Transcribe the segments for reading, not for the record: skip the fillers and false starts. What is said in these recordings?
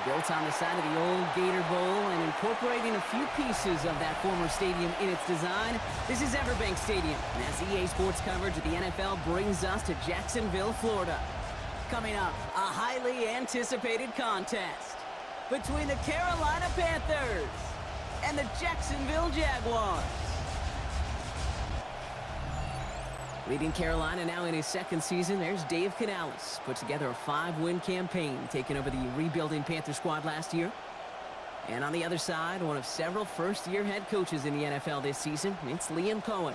Built on the side of the old Gator Bowl and incorporating a few pieces of that former stadium in its design, this is Everbank Stadium. And as EA Sports coverage of the NFL brings us to Jacksonville, Florida. Coming up, a highly anticipated contest between the Carolina Panthers and the Jacksonville Jaguars. Leading Carolina now in his second season, there's Dave Canales. Put together a 5-win campaign, taking over the rebuilding Panther squad last year. And on the other side, one of several first-year head coaches in the NFL this season, it's Liam Cohen.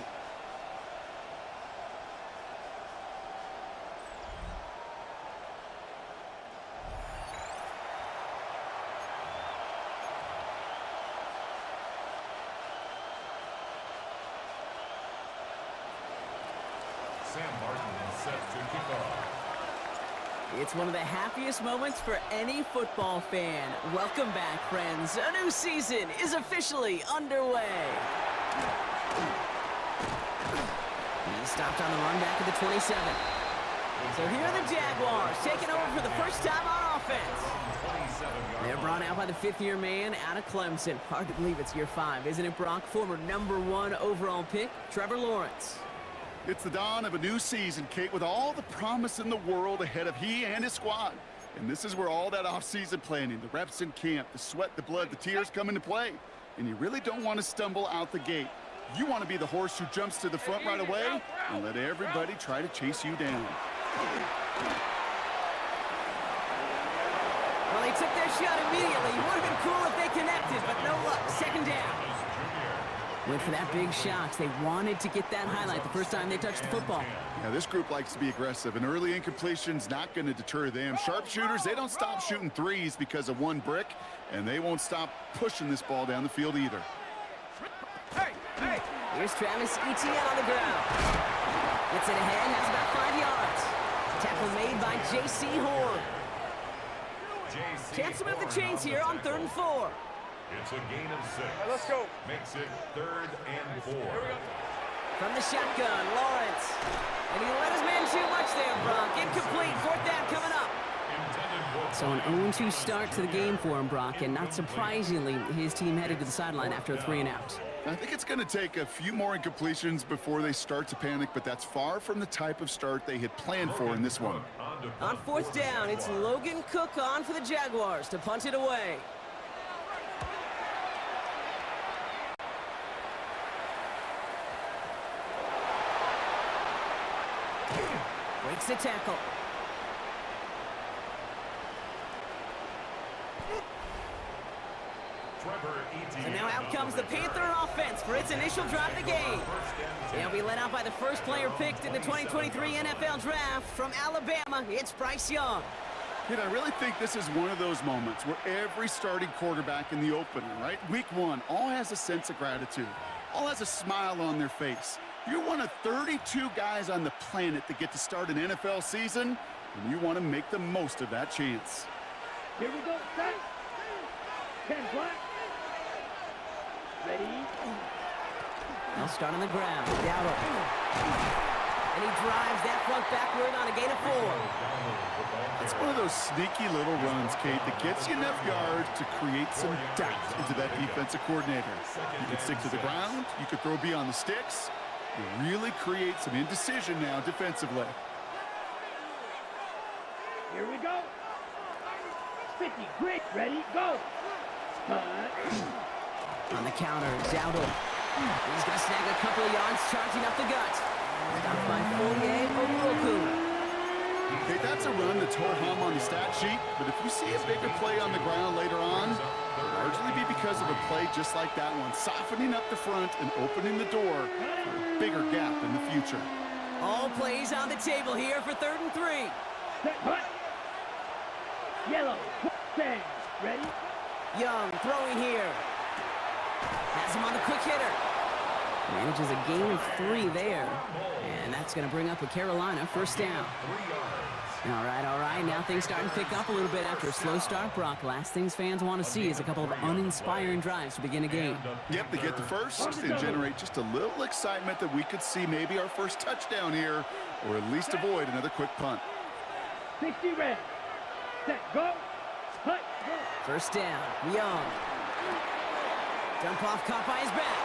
It's one of the happiest moments for any football fan. Welcome back, friends. A new season is officially underway. He stopped on the run back at the 27. So here are the Jaguars taking over for the first time on offense. They're brought out by the fifth-year man out of Clemson. Hard to believe it's year 5, isn't it, Brock? Former #1 overall pick, Trevor Lawrence. It's the dawn of a new season, Kate, with all the promise in the world ahead of he and his squad. And this is where all that off-season planning, the reps in camp, the sweat, the blood, the tears come into play. And you really don't want to stumble out the gate. You want to be the horse who jumps to the front right away and let everybody try to chase you down. Well, they took their shot immediately. It would have been cool if they connected, but no luck. Second down. Went for that big shot. They wanted to get that highlight the first time they touched the football. Yeah, this group likes to be aggressive, and early incompletion's not going to deter them. Sharpshooters, they don't stop shooting threes because of one brick, and they won't stop pushing this ball down the field either. Here's Travis Etienne on the ground. Gets it ahead, has about 5 yards. Tackle made by J.C. Horn. Chance to move the chains here on 3rd and 4. It's a gain of 6. Right, let's go. Makes it 3rd and 4. From the shotgun, Lawrence. And he let his man too much there, Brock. Incomplete. 4th down coming up. So an 0-2 start to the game for him, Brock. And not surprisingly, his team headed to the sideline after a 3-and-out. I think it's going to take a few more incompletions before they start to panic, but that's far from the type of start they had planned for in this one. On 4th down, it's Logan Cook on for the Jaguars to punt it away. Breaks the tackle. And now out comes the Panther offense for its initial drive of the game. They'll be led out by the first player picked in the 2023 NFL Draft from Alabama. It's Bryce Young. I really think this is one of those moments where every starting quarterback in the opener, right? Week 1, all has a sense of gratitude. All has a smile on their face. You're one of 32 guys on the planet that get to start an NFL season, and you want to make the most of that chance. Here we go, set. 10 black. Ready? They'll start on the ground. Dowdle. And he drives that front backward on a gain of 4. It's one of those sneaky little runs, Kate, that gets you enough yards to create some doubt into that defensive coordinator. You can stick to the ground. You can throw beyond the sticks. You really create some indecision now defensively. Here we go. 50, great, ready, go. On the counter, Dowdle. He's going to snag a couple of yards, charging up the gut. Stopped by Fourier Owoku. Okay, that's a run that's ho-hum on the stat sheet, but if you see a bigger play on the ground later on, it'll largely be because of a play just like that one, softening up the front and opening the door for a bigger gap in the future. All plays on the table here for 3rd and 3. Set, hut. Yellow, stand, ready? Young throwing here. Has him on the quick hitter. Manages a gain of 3 there. And that's going to bring up a Carolina first down. All right. Now things starting to pick up a little bit after a slow start, Brock. Last things fans want to see is a couple of uninspiring drives to begin a game. Yep, they get the first and generate just a little excitement that we could see maybe our first touchdown here, or at least avoid another quick punt. 60 red. Set, go. Hut, go. First down, Young. Dump off, caught by his back.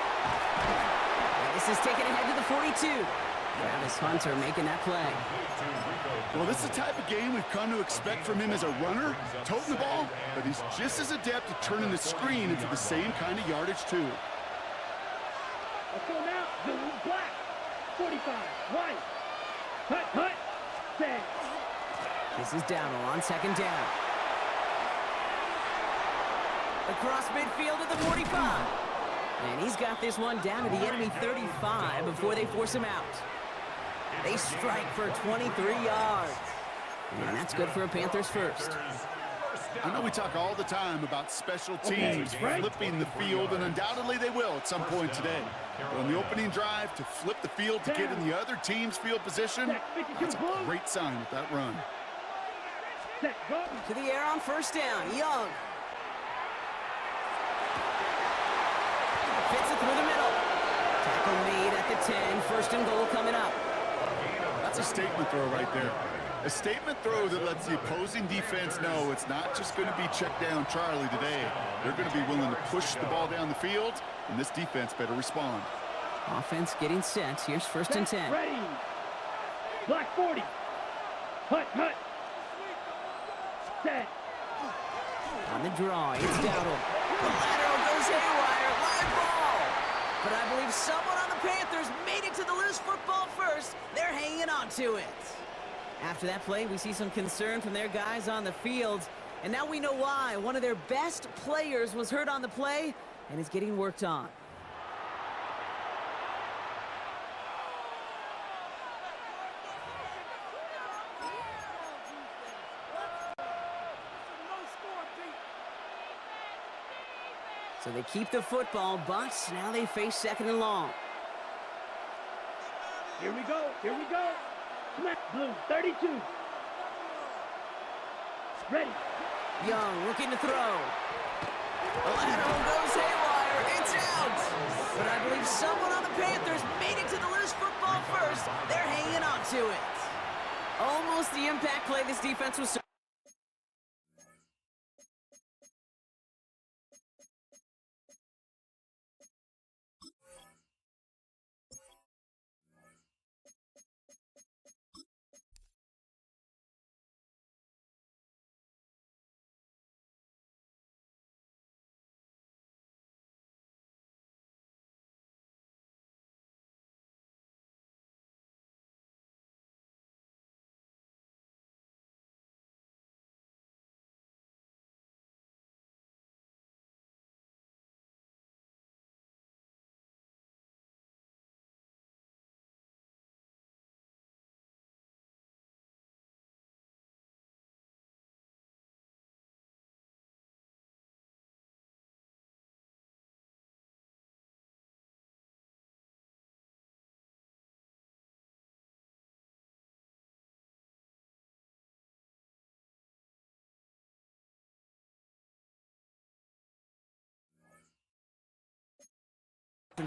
And this is taken ahead to the 42. Travis Hunter making that play. Well, this is the type of game we've come to expect from him as a runner, toting the ball, but he's just as adept at turning the screen into the same kind of yardage, too. Let's go now. Blue, black. 45, white. Hut, set. This is Dowdle on second down. Across midfield at the 45. And he's got this one down to the enemy 35 before they force him out. They strike for 23 yards. And that's good for a Panthers first. I know we talk all the time about special teams flipping the field, and undoubtedly they will at some point today. But on the opening drive, to flip the field to get in the other team's field position, that's a great sign with that run. To the air on first down, Young. Fits it through the middle. Tackle made at the 10, first and goal coming up. That's a statement throw right there. A statement throw that lets the opposing defense know it's not just going to be check down Charlie today. They're going to be willing to push the ball down the field, and this defense better respond. Offense getting set. Here's first and 10. Ready. Black 40. Hut. Set. On the draw, it's Dowdle. The lateral goes haywire. Live ball. But I believe someone on the Panthers made it to the loose football first. They're hanging on to it. After that play, we see some concern from their guys on the field. And now we know why. One of their best players was hurt on the play and is getting worked on. So they keep the football, but now they face second and long. Here we go. Smack blue, 32. Ready. Young looking to throw. The lateral goes haywire. It's out. But I believe someone on the Panthers made it to the loose football first. They're hanging on to it. Almost the impact play this defense was.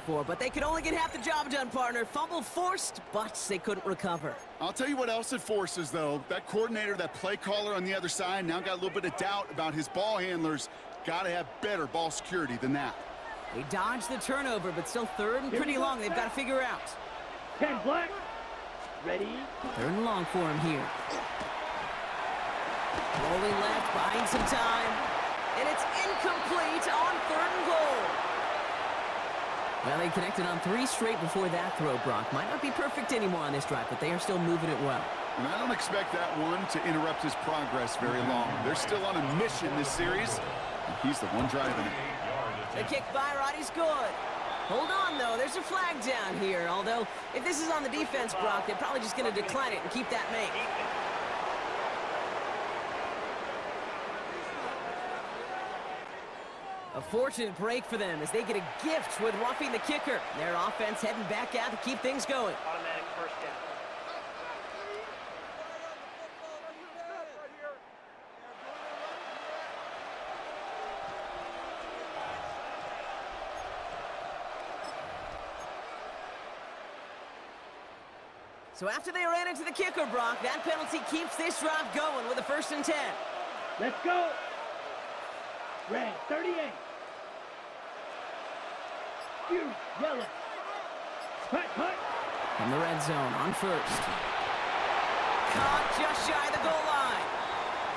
But they could only get half the job done, partner. Fumble forced, but they couldn't recover. I'll tell you what else it forces, though. That coordinator, that play caller on the other side, now got a little bit of doubt about his ball handlers. Got to have better ball security than that. They dodged the turnover, but still third and pretty long. They've got to figure out. 10 black. Ready. Third and long for him here. Rolling left, buying some time. And it's incomplete on third and goal. Well, they connected on 3 straight before that throw, Brock. Might not be perfect anymore on this drive, but they are still moving it well. And I don't expect that one to interrupt his progress very long. They're still on a mission this series, and he's the one driving it. The kick by Roddy's good. Hold on, though. There's a flag down here. Although, if this is on the defense, Brock, they're probably just going to decline it and keep that make. A fortunate break for them as they get a gift with roughing the kicker. Their offense heading back out to keep things going. Automatic first down. So after they ran into the kicker, Brock, that penalty keeps this drive going with a 1st and 10. Let's go. Red, 38. You, yellow. Hut, hut. From the red zone on first. Caught just shy of the goal line.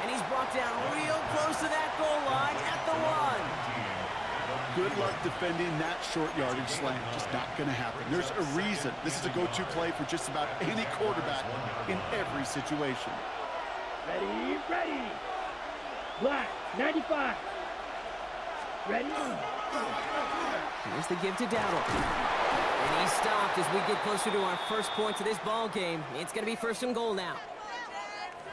And he's brought down real close to that goal line at the 1. Good luck defending that short yardage slant. Just not going to happen. There's a reason this is a go-to play for just about any quarterback in every situation. Ready, ready. Black, 95. Ready? Here's the give to Dowdle. And he's stopped as we get closer to our first point to this ball game. It's going to be first and goal now.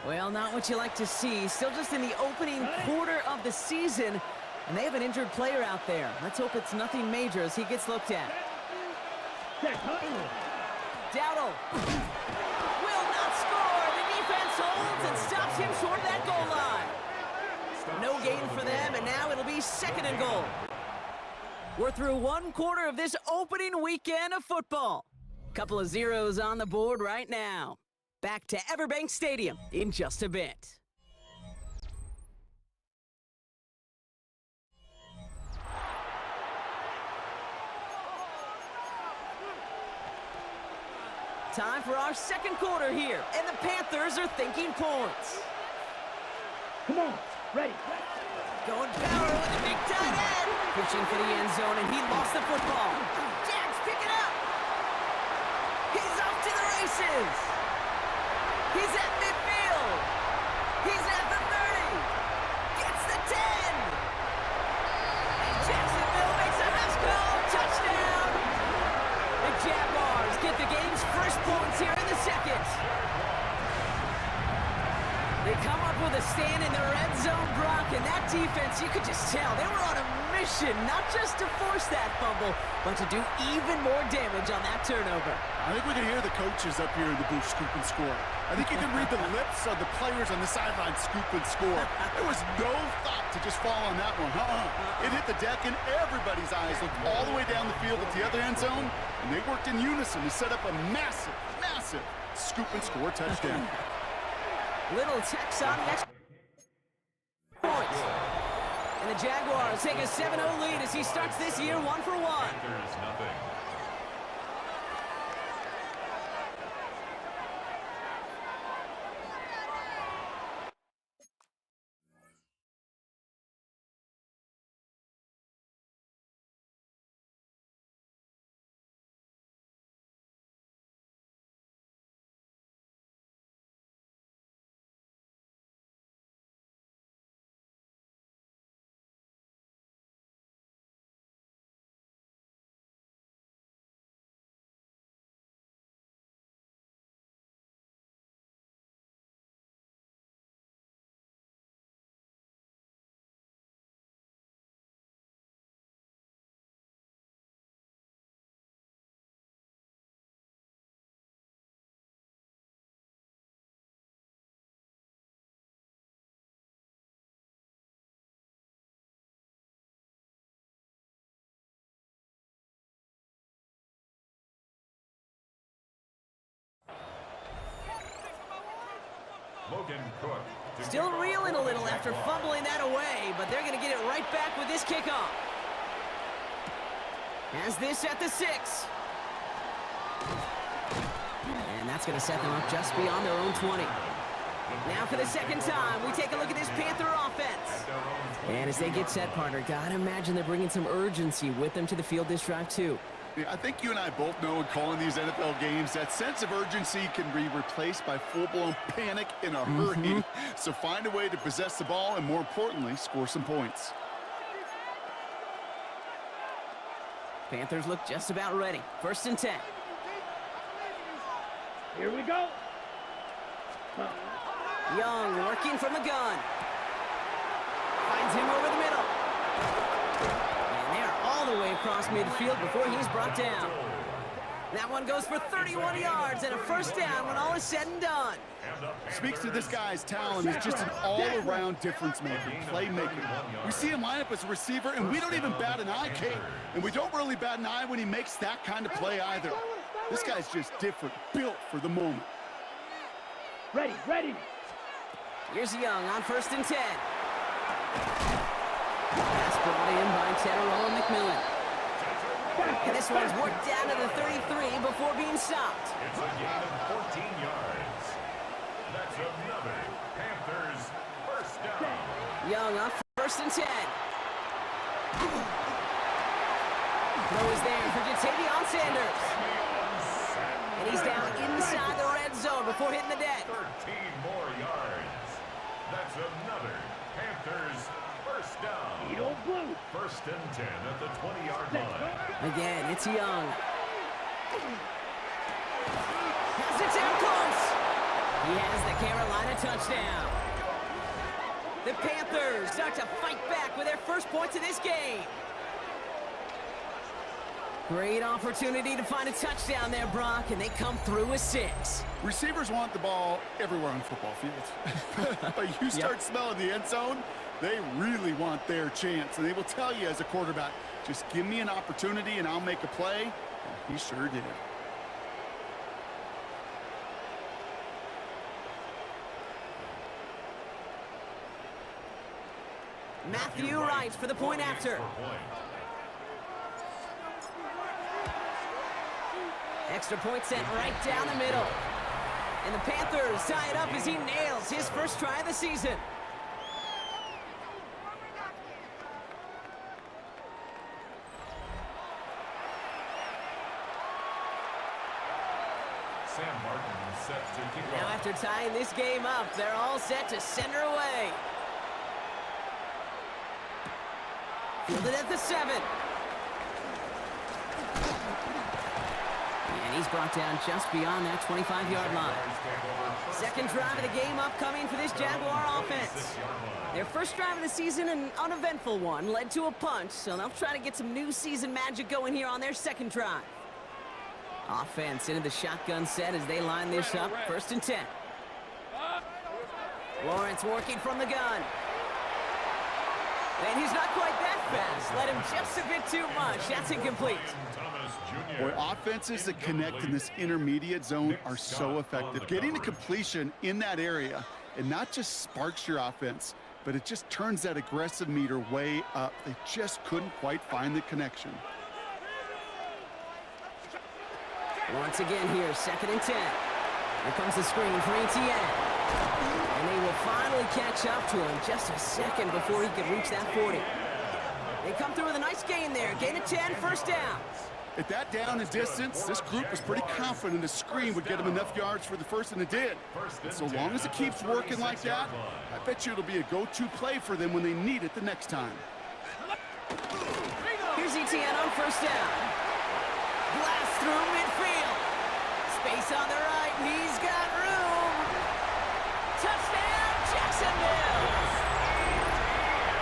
Well, not what you like to see. Still just in the opening quarter of the season. And they have an injured player out there. Let's hope it's nothing major as he gets looked at. Dowdle will not score. The defense holds and stops him short of that goal line. No gain for them, and now it'll be second and goal. We're through one quarter of this opening weekend of football. Couple of zeros on the board right now. Back to Everbank Stadium in just a bit. Time for our second quarter here, and the Panthers are thinking points. Come on, ready. Going power with a big tight end. Pitching for the end zone, and he lost the football. Jags pick it up. He's off to the races. He's at midfield. He's at the 30. Gets the 10. And Jacksonville makes a Husker touchdown. The Jaguars get the game's first points here in the second. They come up with a stand in the red zone, Brock, and that defense, you could just tell, they were on a mission, not just to force that fumble, but to do even more damage on that turnover. I think we can hear the coaches up here in the booth scoop and score. I think you can read the lips of the players on the sideline scoop and score. There was no thought to just fall on that one. It hit the deck, and everybody's eyes looked all the way down the field at the other end zone, and they worked in unison to set up a massive, massive scoop and score touchdown. Little text on the extra point. And the Jaguars take a 7-0 lead as he starts this year 1 for 1. There's nothing. Still reeling a little after fumbling that away, but they're going to get it right back with this kickoff. Has this at the 6. And that's going to set them up just beyond their own 20. Now for the second time, we take a look at this Panther offense. And as they get set, partner, gotta imagine they're bringing some urgency with them to the field this drive, too. I think you and I both know in calling these NFL games that sense of urgency can be replaced by full-blown panic in a hurry. So find a way to possess the ball and, more importantly, score some points. Panthers look just about ready. 1st and 10. Here we go. Young working from the gun. Finds him over the middle. And they're all the way across midfield before he's brought down. That one goes for 31 yards and a first down when all is said and done. Speaks to this guy's talent. He's just an all-around difference-maker, playmaker. We see him line up as a receiver, and we don't even bat an eye, Kate. And we don't really bat an eye when he makes that kind of play either. This guy's just different, built for the moment. Ready, ready. Here's Young on 1st and 10. Pass brought in by Tedderall McMillan. And this one's worked down to the 33 before being stopped. It's a gain of 14 yards. That's another Panthers first down. Young up first and 10. Throw is there for Jatavion Sanders. And he's down inside the red zone before hitting the deck. 13 more yards. That's another Panthers first down. You don't blue. First and 10 at the 20-yard line. Again, it's Young. Has it down close. He has the Carolina touchdown. The Panthers start to fight back with their first points of this game. Great opportunity to find a touchdown there, Brock, and they come through with 6. Receivers want the ball everywhere on football fields. But you start smelling the end zone, they really want their chance. And they will tell you as a quarterback, just give me an opportunity and I'll make a play. And he sure did. Matthew Wright for the point after. Extra point sent right down the middle. And the Panthers tie it up as he nails his first try of the season. Sam Martin is set to kick Now off. after tying this game up, they're all set to send her away. Fielded at the 7. And he's brought down just beyond that 25-yard line. Second drive of the game upcoming for this Jaguar offense. Their first drive of the season, an uneventful one, led to a punt, so they'll try to get some new season magic going here on their second drive. Offense into the shotgun set as they line this up, first and 10. Lawrence working from the gun. And he's not quite that fast. Let him just a bit too much. That's incomplete. Boy, offenses that connect in this intermediate zone are so effective. Getting a completion in that area, and not just sparks your offense, but it just turns that aggressive meter way up. They just couldn't quite find the connection. Once again here, second and 10. Here comes the screen for Etienne. And they will finally catch up to him just a second before he could reach that 40. They come through with a nice gain there. Gain of 10, first down. At that down and distance, this group was pretty confident the screen would get them enough yards for the first, and it did. And so long as it keeps working like that, I bet you it'll be a go-to play for them when they need it the next time. Here's Etienne on first down. Blast through midfield. Space on the right, and he's got room. Touchdown, Jacksonville.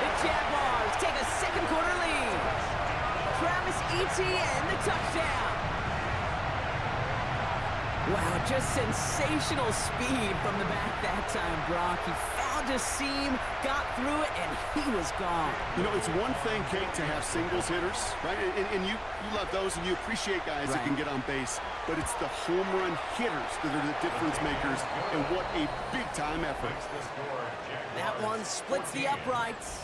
The Jaguars take a second quarter lead. Travis Etienne, the touchdown. Wow, just sensational speed from the back that time, Brock. He found a seam, got through it, and he was gone. You know, it's one thing, Kate, to have singles hitters, right? And you love those, and you appreciate guys that can get on base. But it's the home run hitters that are the difference makers, and what a big-time effort. That one splits the uprights.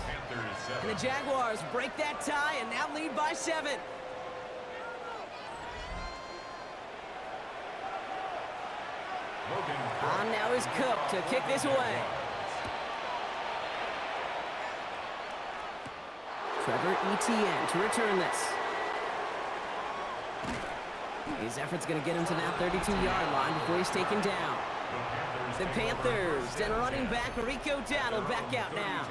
And the Jaguars break that tie and now lead by 7. On now is Cook to kick this away. Trevor Etienne to return this. His effort's going to get him to that 32-yard line before he's taken down. The Panthers and running back Rico Dowdle back out now.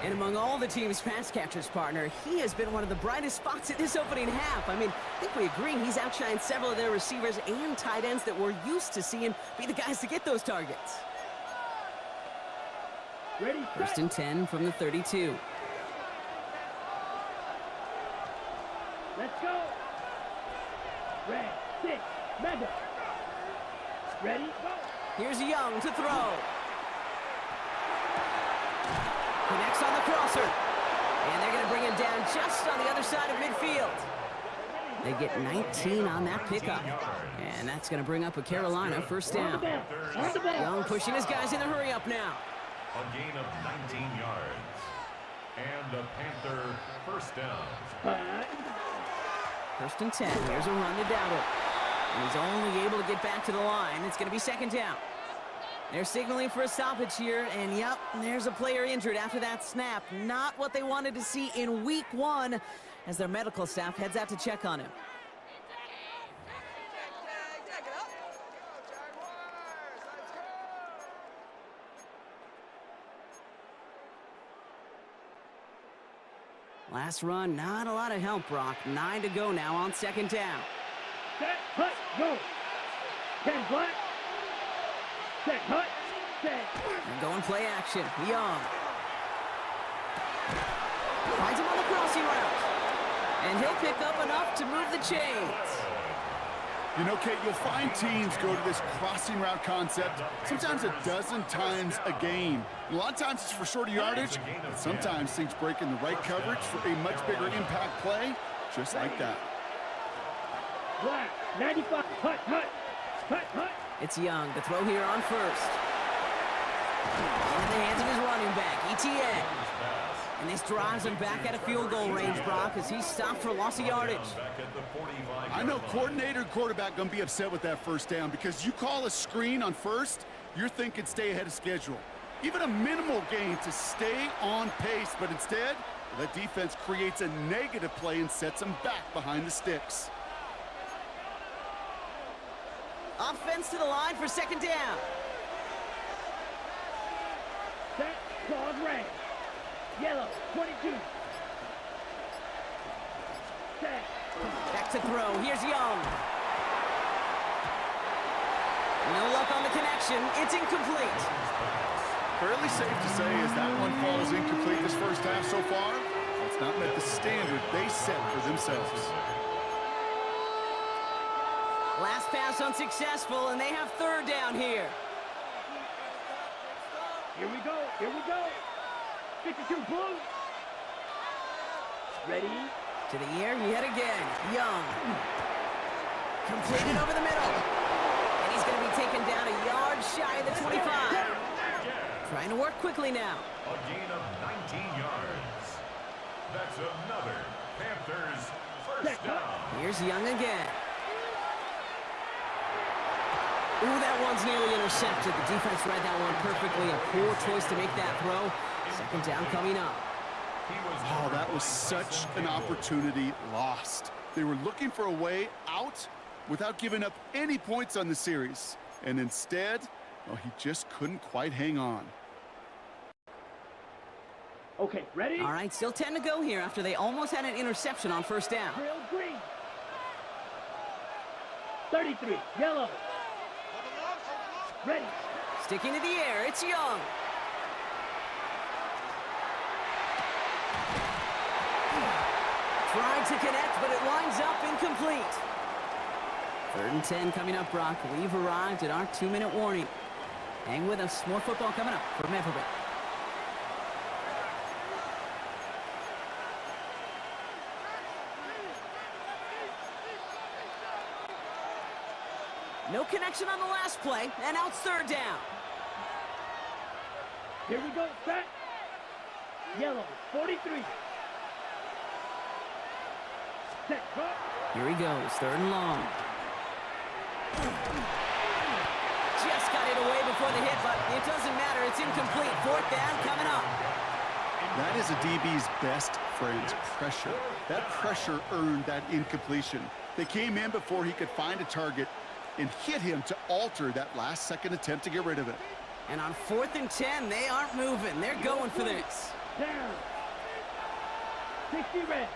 And among all the team's pass catchers, partner, he has been one of the brightest spots in this opening half. I mean, I think we agree he's outshined several of their receivers and tight ends that we're used to seeing be the guys to get those targets. Ready, First and 10 from the 32. Let's go. Red, 6, Madden. Ready, go. Here's Young to throw. Connects on the crosser. And they're going to bring him down just on the other side of midfield. They get 19 on that pickup. And that's going to bring up a Carolina first down. On the ball. Young pushing his guys in the hurry up now. A gain of 19 yards. And the Panther first down. First and 10. Here's a run to Dowdle. And he's only able to get back to the line. It's going to be second down. They're signaling for a stoppage here, and yep, there's a player injured after that snap. Not what they wanted to see in week 1 as their medical staff heads out to check on him. Last run, not a lot of help, Brock. 9 to go now on second down. Set, hut, go. 10 black. Set, hut, set. And going play action. Young. Finds him on the crossing route. And he'll pick up enough to move the chains. You know, Kate, you'll find teams go to this crossing route concept sometimes a dozen times a game. A lot of times it's for shorter yardage, but sometimes things break in the right coverage for a much bigger impact play, just like that. Black, 95, hut, hut, hut, hut. It's Young. The throw here on first. Into the hands of his running back, ETA. And this drives him back at a field goal range, Brock, as he's stopped for loss of yardage. I know coordinator and quarterback going to be upset with that first down because you call a screen on first, you're thinking stay ahead of schedule. Even a minimal gain to stay on pace, but instead, that defense creates a negative play and sets them back behind the sticks. Offense to the line for second down. Set, claws red. Yellow, 22. Set. Back to throw. Here's Young. No luck on the connection. It's incomplete. Fairly safe to say as that one falls incomplete this first half so far, it's not met the standard they set for themselves. Last pass unsuccessful, and they have third down here. Here we go, here we go. 52 blue. Ready? To the air yet again. Young. Completed over the middle. And he's going to be taken down a yard shy of the 25. Trying to work quickly now. A gain of 19 yards. That's another Panthers first down. Here's Young again. Ooh, that one's nearly intercepted. The defense read that one perfectly. A poor choice to make that throw. Second down coming up. Oh, that was such an opportunity lost. They were looking for a way out without giving up any points on the series. And instead, well, he just couldn't quite hang on. Okay, ready? All right, still 10 to go here after they almost had an interception on first down. Real green. 33, yellow. Ready. Sticking to the air, it's Young. Tried to connect, but it winds up incomplete. Third and 10 coming up, Brock. We've arrived at our 2-minute warning. Hang with us. More football coming up from Everett. No connection on the last play, and now it's third down. Here we go, set. Yellow, 43. Set, cut. Here he goes, third and long. Just got it away before the hit, but it doesn't matter. It's incomplete. Fourth down coming up. That is a DB's best friend, pressure. That pressure earned that incompletion. They came in before he could find a target and hit him to alter that last-second attempt to get rid of it. And on 4th and 10, they aren't moving. They're going for this. Down. 60 red.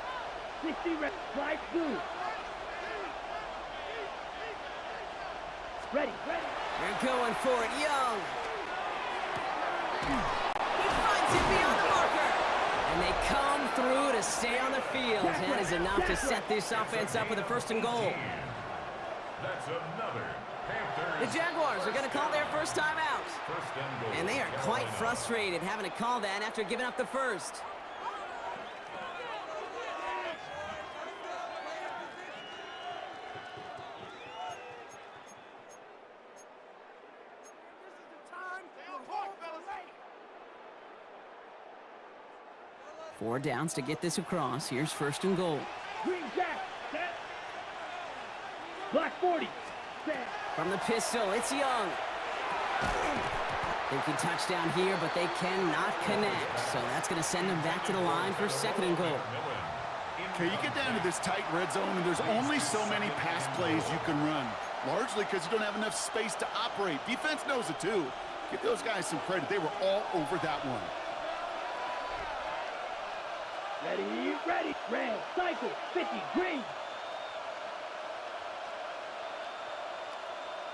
60 red. Slide blue. Ready, ready. They're going for it. Young. He finds it beyond the marker. And they come through to stay on the field. That is enough to set this offense up with a first and goal. That's another Panthers. The Jaguars are going to call their first time out. And they are quite frustrated having to call that after giving up the first. 4 downs to get this across. Here's 1st and goal. Green jack, set. Black 40, set. From the pistol, it's Young. Thinking touchdown here, but they cannot connect. So that's going to send them back to the line for 2nd and goal. Okay, you get down to this tight red zone, and there's only so many pass plays you can run, largely because you don't have enough space to operate. Defense knows it, too. Give those guys some credit. They were all over that one. Ready, ready. Red, cycle, 50, green.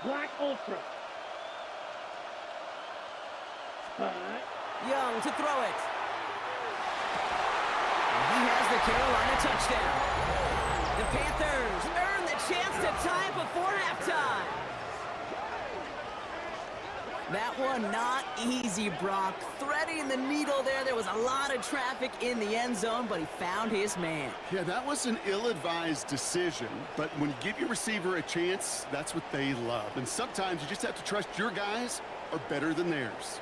Black ultra. Spot. Young to throw it. And he has the Carolina touchdown. The Panthers earn the chance to tie before halftime. That one not easy, Brock. Threading the needle there. There was a lot of traffic in the end zone, but he found his man. Yeah, that was an ill-advised decision, but when you give your receiver a chance, that's what they love. And sometimes you just have to trust your guys are better than theirs.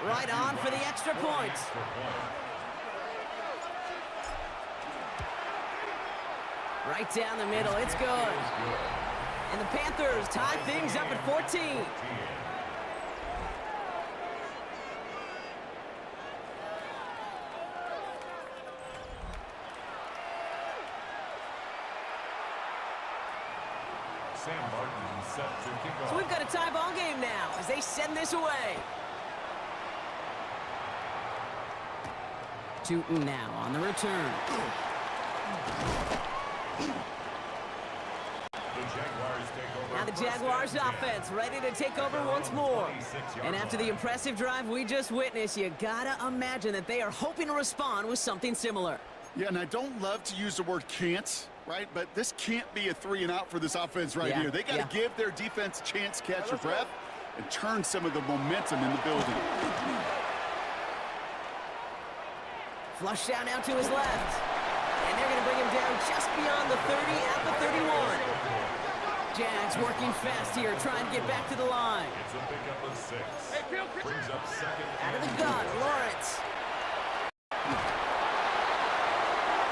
Right on for the extra point. Right down the middle, it's good. And the Panthers tie things up at 14. Sam Martin set to kick off. So we've got a tie ball game now as they send this away. Tootin now on the return. Now the Jaguars offense ready to take over once more. And after the impressive drive we just witnessed, you gotta imagine that they are hoping to respond with something similar. Yeah, and I don't love to use the word can't, right? But this can't be a 3-and-out for this offense right here. They got to give their defense a chance to catch their breath and turn some of the momentum in the building. Flush down now to his left. And they're going to bring him down just beyond the 30 at the 31. Jags working fast here, trying to get back to the line. It's a pickup of 6. Brings up 2nd. Out of the gun, Lawrence.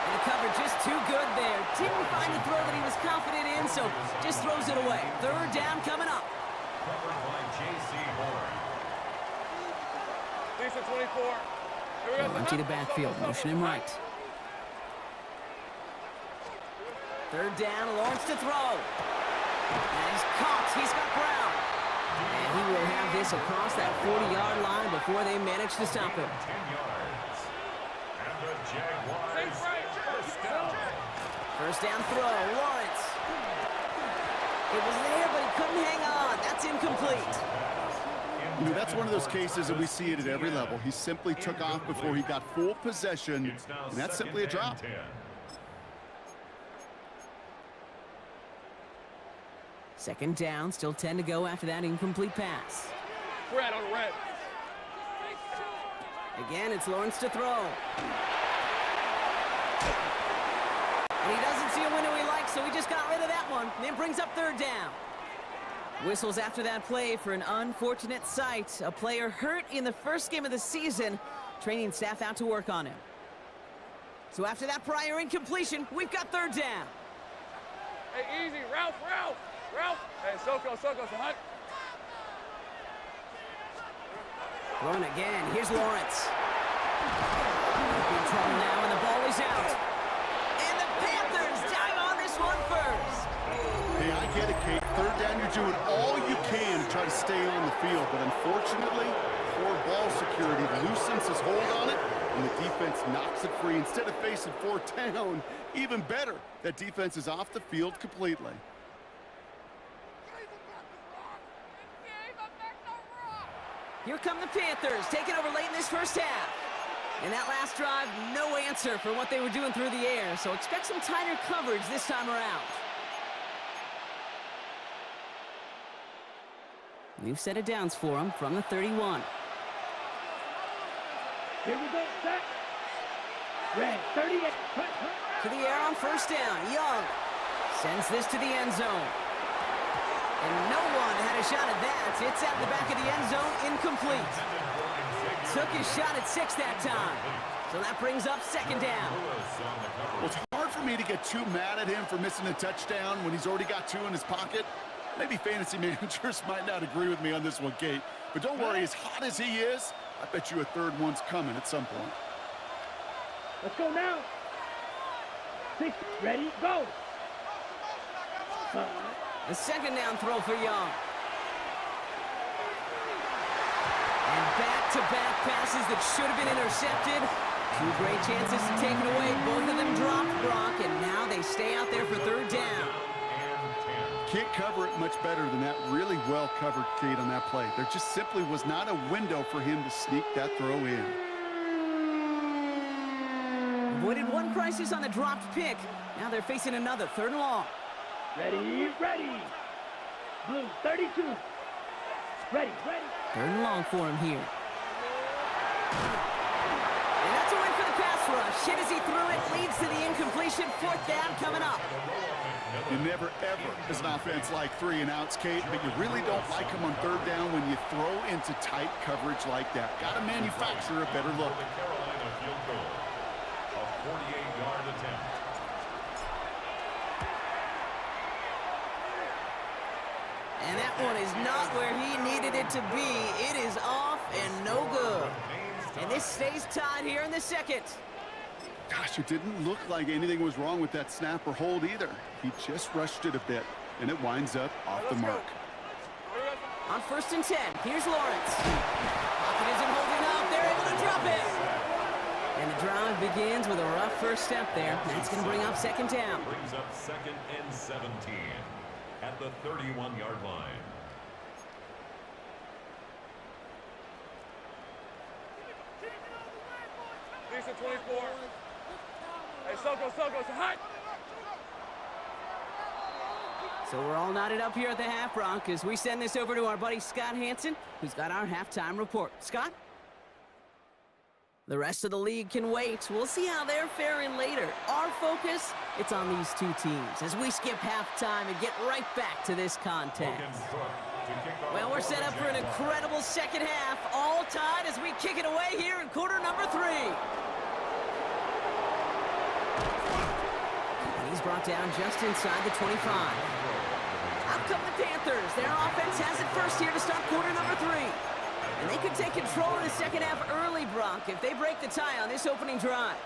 And the cover just too good there. Didn't find the throw that he was confident in, so just throws it away. 3rd down coming up. Covered by J.C. Horn. Lisa 24. Empty the backfield, motion him right. 3rd down, Lawrence to throw. And he's caught, he's got Brown. And he will have this across that 40-yard line before they manage to stop him. 10 yards. And the Jaguars first down. 1st down throw, Lawrence. It was there, but he couldn't hang on. That's incomplete. You know, that's one of those cases, and we see it at every level. He simply took off before he got full possession, and that's simply a drop. 10. 2nd down, still 10 to go after that incomplete pass. Red on red. Again, it's Lawrence to throw. And he doesn't see a window he likes, so he just got rid of that one. And it brings up 3rd down. Whistles after that play for an unfortunate sight. A player hurt in the first game of the season. Training staff out to work on him. So after that prior incompletion, we've got 3rd down. Hey, easy. Ralph. Hey, Soko, Hunt. Throwing again. Here's Lawrence. In trouble now, and the ball is out. And the Panthers dive on this one first. Hey, I get it, Kate. 3rd down, you're doing all you can to try to stay on the field. But unfortunately, poor ball security loosens his hold on it, and the defense knocks it free. Instead of facing 4th down, even better, that defense is off the field completely. Here come the Panthers, taking over late in this first half. And that last drive, no answer for what they were doing through the air, so expect some tighter coverage this time around. New set of downs for him from the 31. Here we go, set. Red, 38. To the air on first down. Young sends this to the end zone. And no one had a shot at that. It's at the back of the end zone, incomplete. Took his shot at 6 that time. So that brings up second down. Well, it's hard for me to get too mad at him for missing a touchdown when he's already got 2 in his pocket. Maybe fantasy managers might not agree with me on this one, Kate. But don't worry, as hot as he is, I bet you a third one's coming at some point. Let's go now. 6, ready, go. The second down throw for Young. And back-to-back passes that should have been intercepted. 2 great chances to take it away. Both of them dropped, Brock, and now they stay out there for third down. Can't cover it much better than that. Really well covered, Kate, on that play. There just simply was not a window for him to sneak that throw in. Avoided one crisis on the dropped pick. Now they're facing another, 3rd and long. Ready, ready. Blue, 32. Ready, ready. 3rd and long for him here. And that's a win for the pass rush. Hit as he threw it, leads to the incompletion. 4th down coming up. You never, ever, as an offense, like 3 and outs, Kate, but you really don't like them on 3rd down when you throw into tight coverage like that. Got to manufacture a better look. The Carolina field goal. A 48-yard attempt. And that one is not where he needed it to be. It is off and no good. And this stays tied here in the second. Gosh, it didn't look like anything was wrong with that snap or hold either. He just rushed it a bit, and it winds up off the mark. On 1st and 10, here's Lawrence. Pocket isn't holding up. They're able to drop it. And the drive begins with a rough first step there. That's going to bring up second down. Brings up 2nd and 17 at the 31-yard line. Lisa 24. Hey, Soko, it's hot. So we're all knotted up here at the half, Bronc, as we send this over to our buddy Scott Hansen, who's got our halftime report. Scott? The rest of the league can wait. We'll see how they're faring later. Our focus, it's on these 2 teams as we skip halftime and get right back to this contest. Well, we're set up for an incredible second half, all tied as we kick it away here in quarter number 3. And he's brought down just inside the 25. Out come the Panthers. Their offense has it first here to start quarter number 3. And they could take control in the second half early, Brock, if they break the tie on this opening drive.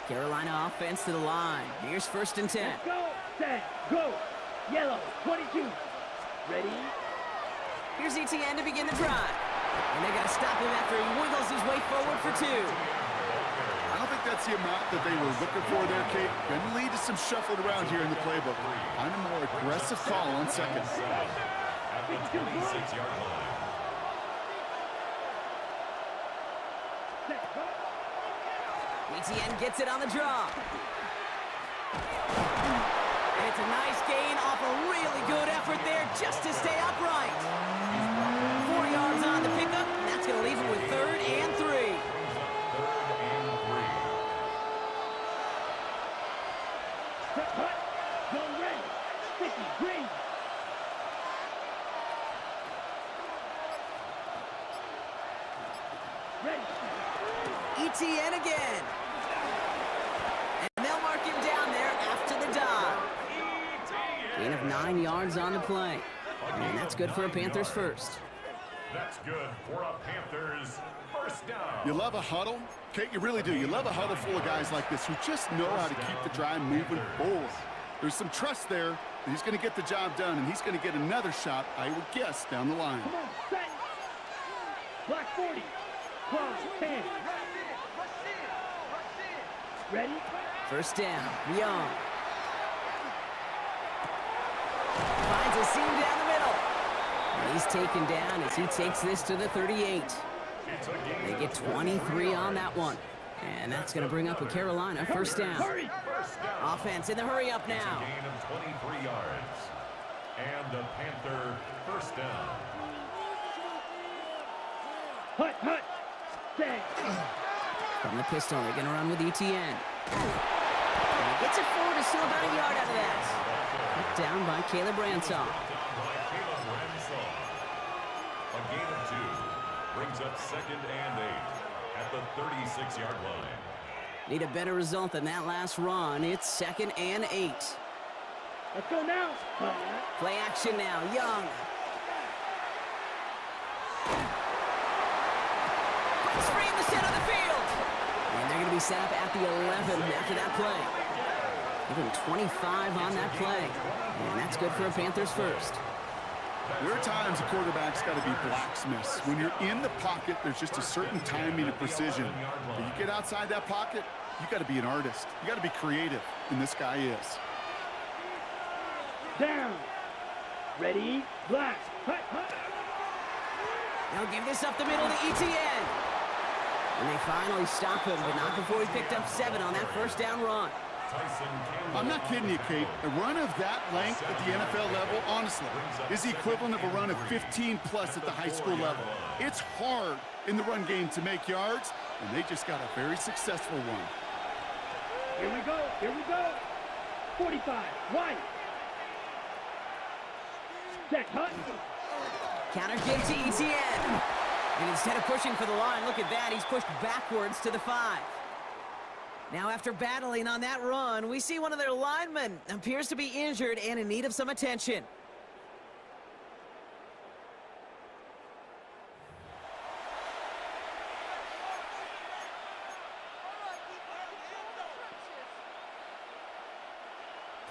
Carolina offense to the line. Here's 1st and 10. Let's go, set, go. Yellow, 22. Ready? Here's ETN to begin the drive. And they're going to stop him after he wiggles his way forward for 2. I don't think that's the amount that they were looking for there, Kate. Going to lead to some shuffling around here in the playbook. Kind of more aggressive call on second. At the 26-yard line. ETN gets it on the draw. And it's a nice gain off a really good effort there just to stay upright. 4 yards on the pickup, and that's going to leave him with 3rd and 3. Set, cut. Go red. 50, green. Ready. ETN again. And they'll mark him down there after the dive. Gain of 9 yards on the play. And that's good for a Panthers first. That's good for a Panthers first down. You love a huddle? Kate, you really do. You love a huddle full of guys like this who just know how to keep the drive moving forward. There's some trust there that he's going to get the job done, and he's going to get another shot, I would guess, down the line. Come on, set. Black 40. Close, 10. Ready? First down, Young. Finds a seam down the middle. And he's taken down as he takes this to the 38. They get 23 on that one. And that's going to bring up a Carolina first down. Hurry. Offense in the hurry up now. Gain of 23 yards. And a Panther first down. Hut, hut. Stay. From the pistol, they're going to run with ETN. And he gets it forward to still about a yard out of that. Put down by Caleb Ransaw. A gain of 2 brings up 2nd and 8 at the 36-yard line. Need a better result than that last run. It's 2nd and 8. Let's go now. Play action now. Young. Breaks free in the center of the field. And they're going to be set up at the 11 after that play. Give him 25 on that play. And that's good for a Panthers first. There are times a quarterback's got to be blacksmiths. When you're in the pocket, there's just a certain timing and precision. But you get outside that pocket, you got to be an artist. You got to be creative, and this guy is. Down. Ready, blast. Hut, hut. Now give this up the middle to ETN. And they finally stop him, but not before he picked up 7 on that first down run. I'm not kidding you, Kate. A run of that length at the NFL level, honestly, is the equivalent of a run of 15-plus at the high school level. It's hard in the run game to make yards, and they just got a very successful one. Here we go. Here we go. 45. Right. Check, hut. Counter give to ETN. And instead of pushing for the line, look at that. He's pushed backwards to the 5. Now, after battling on that run, we see one of their linemen appears to be injured and in need of some attention.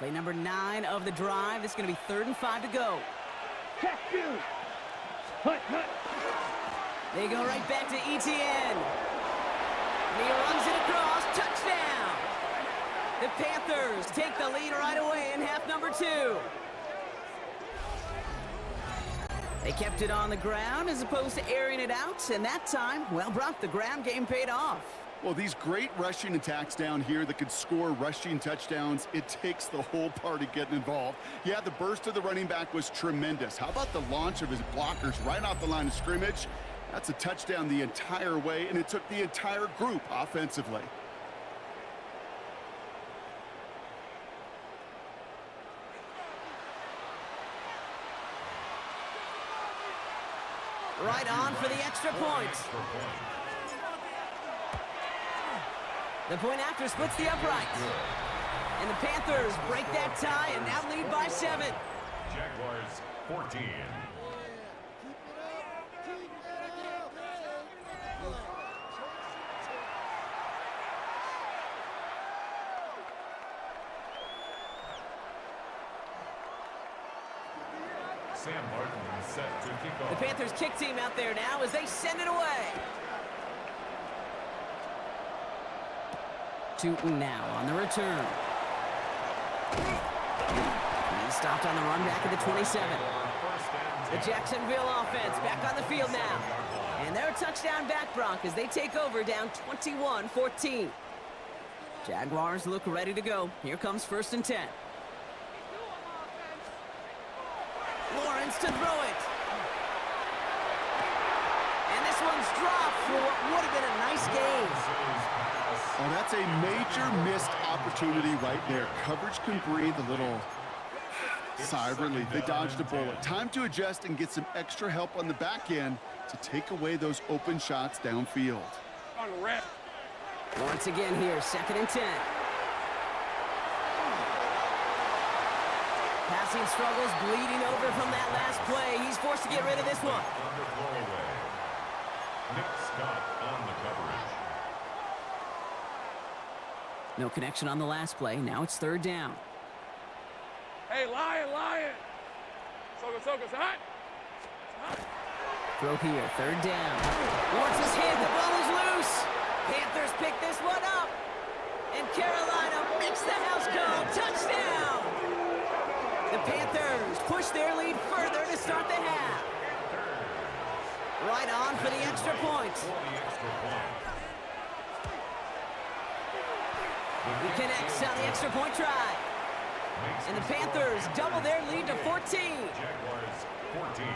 Play number 9 of the drive. It's going to be 3rd and 5 to go. Check 2. Hut, hut. They go right back to ETN. And he runs it across. Touchdown! The Panthers take the lead right away in half number 2. They kept it on the ground as opposed to airing it out. And that time, well, Brock, the ground game paid off. Well, these great rushing attacks down here that could score rushing touchdowns, it takes the whole party getting involved. Yeah, the burst of the running back was tremendous. How about the launch of his blockers right off the line of scrimmage? That's a touchdown the entire way, and it took the entire group offensively. Right on for the extra point. The point after splits the upright. And the Panthers break that tie and now lead by 7. Jaguars 14. Sam Martin set to kick off. The Panthers kick team out there now as they send it away. Tootin now on the return. He's stopped on the run back at the 27. The Jacksonville offense back on the field now. And they're a touchdown back, Brock, as they take over down 21-14. Jaguars look ready to go. Here comes 1st and 10. Lawrence to throw it. And this one's dropped for what would have been a nice game. Oh, that's a major missed opportunity right there. Coverage can breathe a little sigh of relief. They dodged a bullet. Time to adjust and get some extra help on the back end to take away those open shots downfield. On rep. Once again here, 2nd and 10. Passing struggles bleeding over from that last play. He's forced to get rid of this one. Nick Scott on the coverage. No connection on the last play. Now it's 3rd down. Hey, Lion, Lion. Soko, hot. Throw here, 3rd down. Lawrence is hit, the ball is loose. Panthers pick this one up. And Carolina makes the house call. Touchdown! The Panthers push their lead further to start the half. Right on for the extra point. He connects on the extra point try. And the Panthers double their lead to 14. Jaguars 14.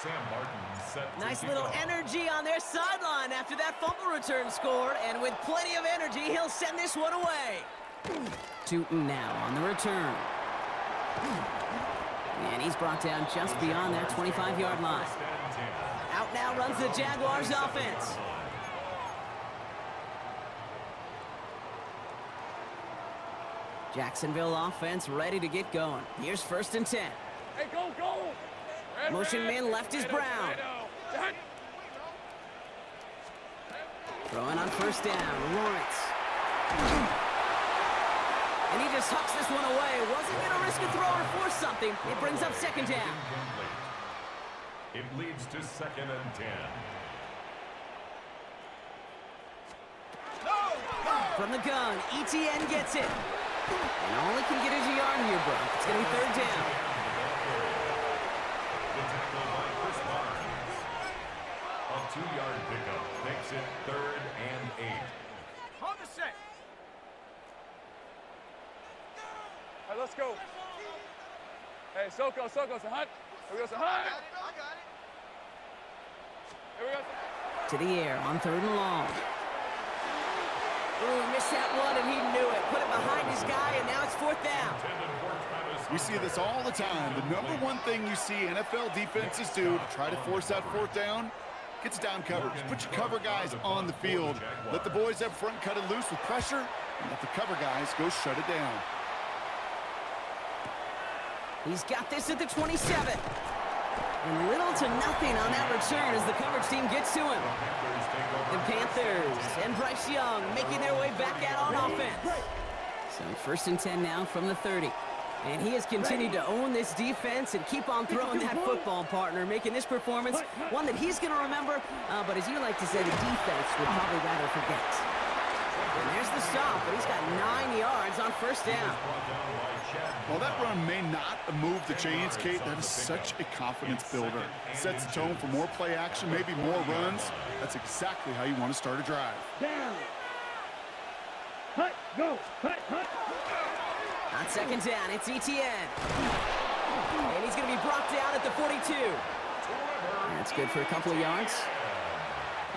Sam Martin set to Nice kick little off. energy on their sideline after that fumble return scored, and with plenty of energy, he'll send this one away. Tootin now on the return. And he's brought down just beyond that 25-yard line. First and 10. Out now runs the Jaguars offense. Jacksonville offense ready to get going. Here's 1st and 10. Hey, go, go! Red, Motion red. man left is Tomato, Brown. tomato. Hut. Throwing on 1st down, Lawrence. And he just hucks this one away. Wasn't going to risk a throw or force something. It brings up 2nd down. Incomplete. It leads to 2nd and 10. From the gun, ETN gets it. And all he can get is a yard here, bro. It's going to be 3rd down. The tackle by Chris Barnes. A 2-yard pickup makes it 3rd and 8. On the set. Hey, let's go. Hey, Soko, say hut. Here we go, say hut. Here we go. To the air on 3rd and long. Ooh, missed that one, and he knew it. Put it behind his guy, and now it's 4th down. We see this all the time. The number one thing you see NFL defenses do to try to force that 4th down, gets down coverage. Put your cover guys on the field. Let the boys up front cut it loose with pressure, and let the cover guys go shut it down. He's got this at the 27. And little to nothing on that return as the coverage team gets to him. The Panthers and Bryce Young making their way back out on offense. So 1st and 10 now from the 30. And he has continued to own this defense and keep on throwing that football, partner, making this performance one that he's going to remember, but as you like to say, the defense would probably rather forget. And there's the stop, but he's got 9 yards on 1st down. While that run may not have moved the chains, Kate, that is such a confidence builder. Sets the tone for more play action, maybe more runs. That's exactly how you want to start a drive. Down. Hut, go. Hut, hut. On 2nd down, it's ETN. And he's going to be brought down at the 42. That's good for a couple of yards.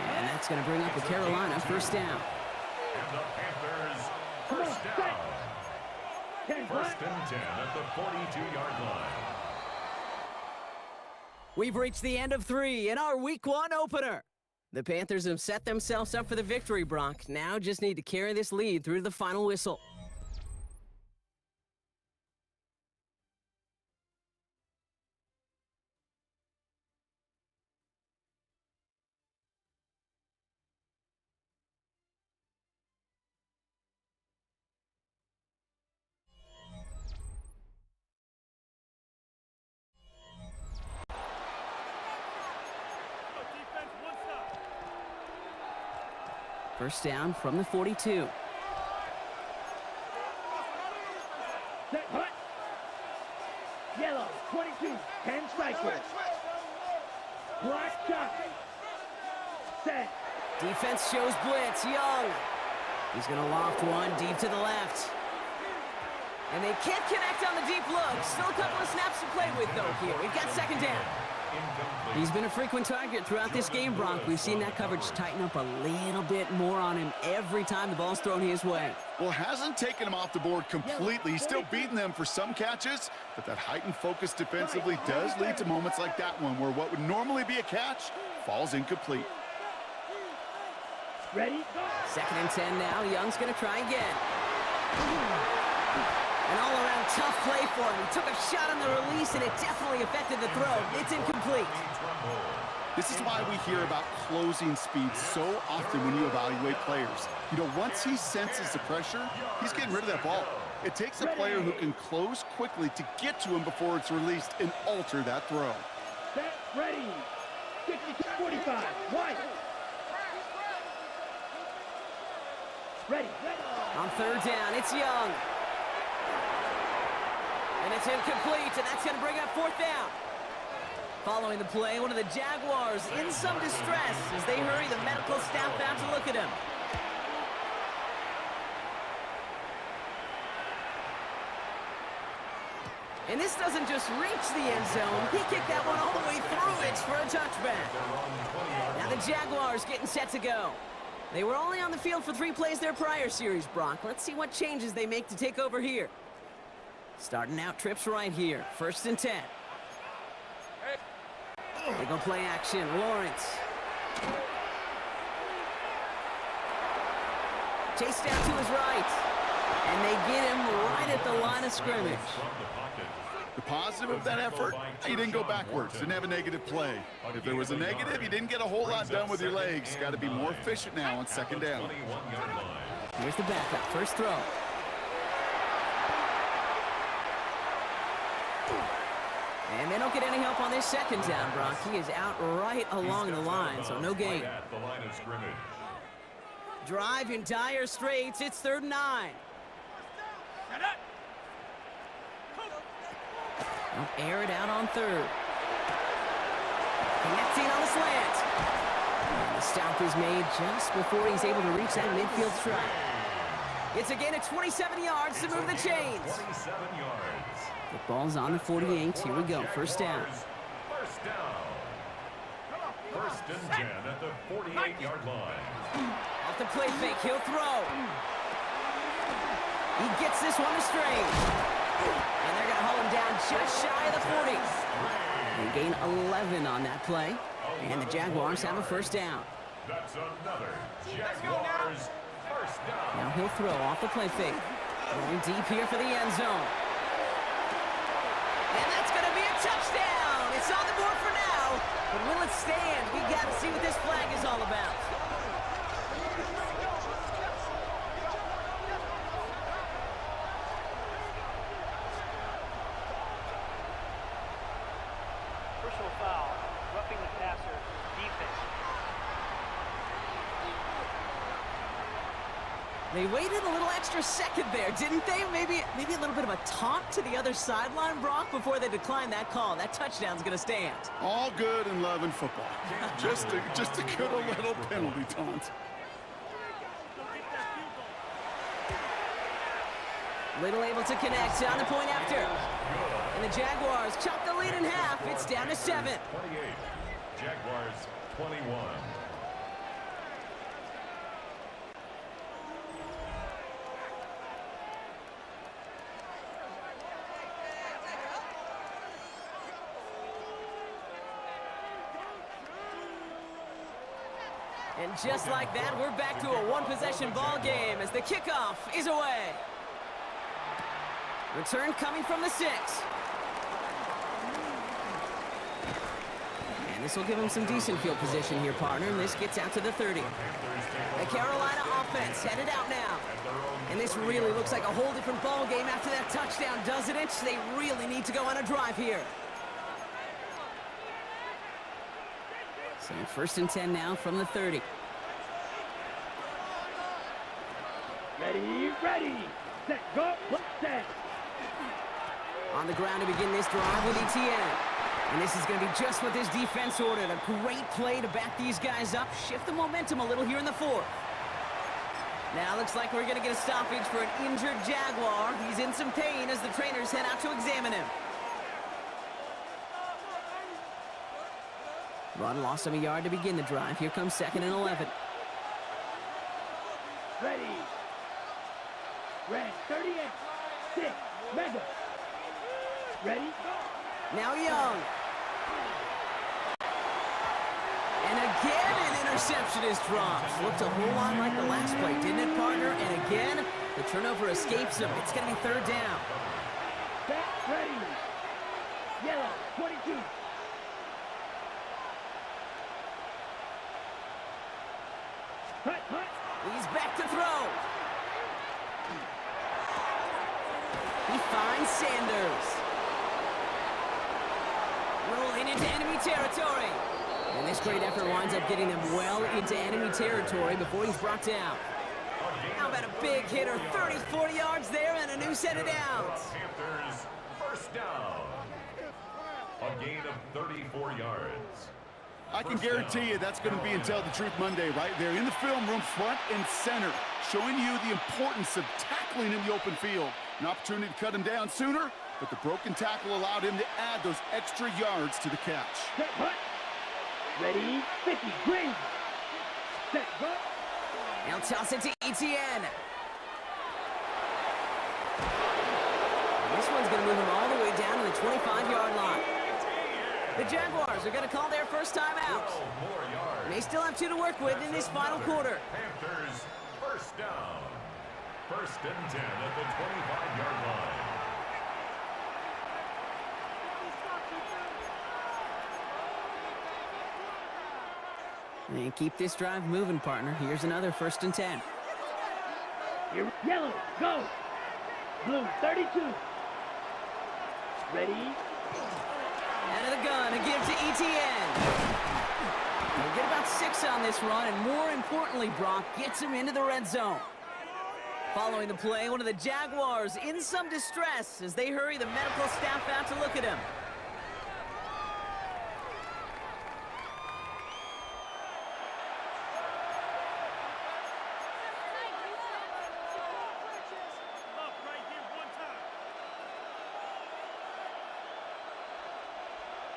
And that's going to bring up the Carolina 1st down. And the Panthers, 1st down. 1st and 10 at the 42-yard line. We've reached the end of 3 in our Week 1 opener. The Panthers have set themselves up for the victory, Brock. Now just need to carry this lead through the final whistle. First down from the 42. Set, hut. Yellow, 22, 10 cycles. Black shot. Set. Defense shows blitz. Young. He's going to loft one deep to the left. And they can't connect on the deep look. Still a couple of snaps to play with, though, here. We've got 2nd down. He's been a frequent target throughout this game, Bronk. We've seen that coverage tighten up a little bit more on him every time the ball's thrown his way. Well, hasn't taken him off the board completely. He's still beating them for some catches, but that heightened focus defensively does lead to moments like that one where what would normally be a catch falls incomplete. Ready, go. 2nd and 10 now. Young's going to try again. An all-around tough play for him. He took a shot on the release, and it definitely affected the throw. It's incomplete. This is why we hear about closing speed so often when you evaluate players. You know, once he senses the pressure, he's getting rid of that ball. It takes a player who can close quickly to get to him before it's released and alter that throw. Set, ready. 50-45, wide. Ready. On 3rd down, it's Young. And it's incomplete, and that's going to bring up 4th down. Following the play, one of the Jaguars in some distress as they hurry the medical staff out to look at him. And this doesn't just reach the end zone. He kicked that one all the way through. It's for a touchback. Now the Jaguars getting set to go. They were only on the field for 3 plays their prior series, Brock. Let's see what changes they make to take over here. Starting out trips right here. 1st and 10. They go play action. Lawrence. Chased down to his right. And they get him right at the line of scrimmage. The positive of that effort, he didn't go backwards, didn't have a negative play. If there was a negative, you didn't get a whole lot done with your legs. Got to be more efficient now on 2nd down. Here's the backup, first throw. And they don't get any help on this 2nd down, Brock. He is out right along the line, so no gain. Drive in dire straits, it's 3rd and 9. They'll air it out on 3rd. Connecting on the slant. And the stop is made just before he's able to reach that midfield strike. It's a gain of 27 yards to move the chains. 27 yards. The ball's on the 48. Here we go. 1st down. 1st down. 1st and 10 at the 48-yard line. Off the play fake. He'll throw. He gets this one to straight. And they're going to haul him down just shy of the 40. They gain 11 on that play. And the Jaguars have a 1st down. That's another Jaguars 1st down. Now he'll throw off the play fake. Going deep here for the end zone. And that's going to be a touchdown. It's on the board for now. But will it stand? We got to see what this flag is all about. Personal foul, roughing the passer, defense. They waited a little extra second there, didn't they? Maybe a little bit of a taunt to the other sideline, Brock, before they declined that call. That touchdown's going to stand. All good and love in football. Just a good little penalty taunt. Little able to connect on the point after. And the Jaguars chop the lead in half. It's down to 7. 28. Jaguars 21. And just like that, we're back to a 1-possession ball game as the kickoff is away. Return coming from the 6. And this will give him some decent field position here, partner. And this gets out to the 30. The Carolina offense headed out now. And this really looks like a whole different ball game after that touchdown, doesn't it? They really need to go on a drive here. So 1st and 10 now from the 30. Ready, set, go, set. On the ground to begin this drive with ETN. And this is going to be just what this defense ordered. A great play to back these guys up, shift the momentum a little here in the 4th. Now looks like we're going to get a stoppage for an injured Jaguar. He's in some pain as the trainers head out to examine him. Run lost him a yard to begin the drive. Here comes 2nd and 11. Ready. Red, 38, 6, mega. Ready, Now Young. And again, an interception is dropped. Looked a whole lot like the last play, didn't it, partner? And again, the turnover escapes him. It's going to be 3rd down. Back, ready. Yellow, 22. Hut. He's back to throw. He finds Sanders. Rolling into enemy territory. And this great effort winds up getting them well into enemy territory before he's brought down. How about a big hitter? 30, 40 yards there and a new set of downs. Panthers 1st down. A gain of 34 yards. I can guarantee you that's going to be in Tell the Truth Monday right there in the film room, front and center, showing you the importance of tackling in the open field. An opportunity to cut him down sooner, but the broken tackle allowed him to add those extra yards to the catch. Set, hut. Ready, 50, green. Set, hut. He'll toss it to Etienne. This one's going to move him all the way down to the 25-yard line. The Jaguars are going to call their first time out. They still have 2 to work with in this final quarter. Panthers first down. First and 10 at the 25-yard line. And keep this drive moving, partner. Here's another first and 10. Here, yellow, go. Blue, 32. Ready. Out of the gun, a give to Etienne. They'll get about 6 on this run, and more importantly, Brock gets him into the red zone. Following the play, one of the Jaguars in some distress as they hurry the medical staff out to look at him.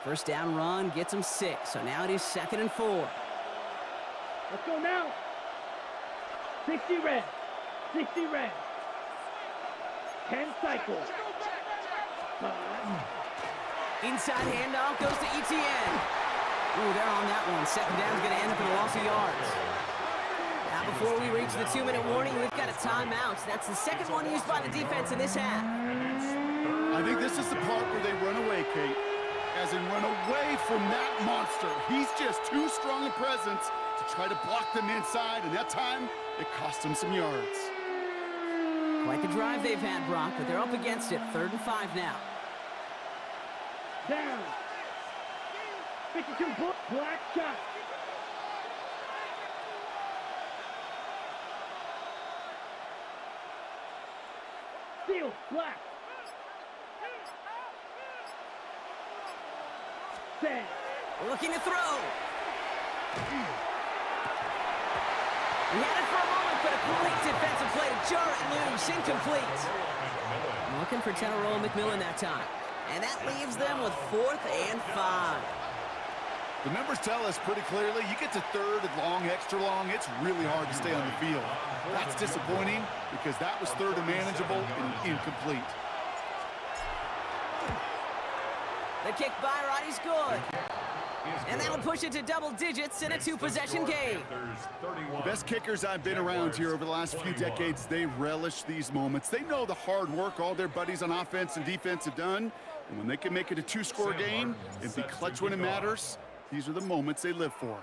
First down run gets him 6, so now it is 2nd and 4. Let's go now. 60 red. 60 red. 10 cycles. Inside handoff goes to Etienne. Ooh, they're on that one. Second down's going to end up in a loss of yards. Now, before we reach the 2-minute warning, we've got a timeout. That's the second one used by the defense in this half. I think this is the part where they run away, Kate. As in run away from that monster. He's just too strong a presence to try to block them inside, and that time, it cost him some yards. Quite the drive they've had, Brock, but they're up against it. 3rd and 5 now. Down. 52, black shot. Steal, black. Set. Looking to throw. He had it for a moment, but a great defensive play to jar it loose. Incomplete. Looking for Tenorol McMillan that time. And that leaves them with 4th and 5. The numbers tell us pretty clearly, you get to 3rd and long, extra long, it's really hard to stay on the field. That's disappointing because that was 3rd and manageable and incomplete. The kick by Roddy's good. And that'll push it to double digits in a 2-possession game. The best kickers I've been around here over the last few decades, they relish these moments. They know the hard work all their buddies on offense and defense have done. And when they can make it a 2-score game and be clutch when it matters, these are the moments they live for.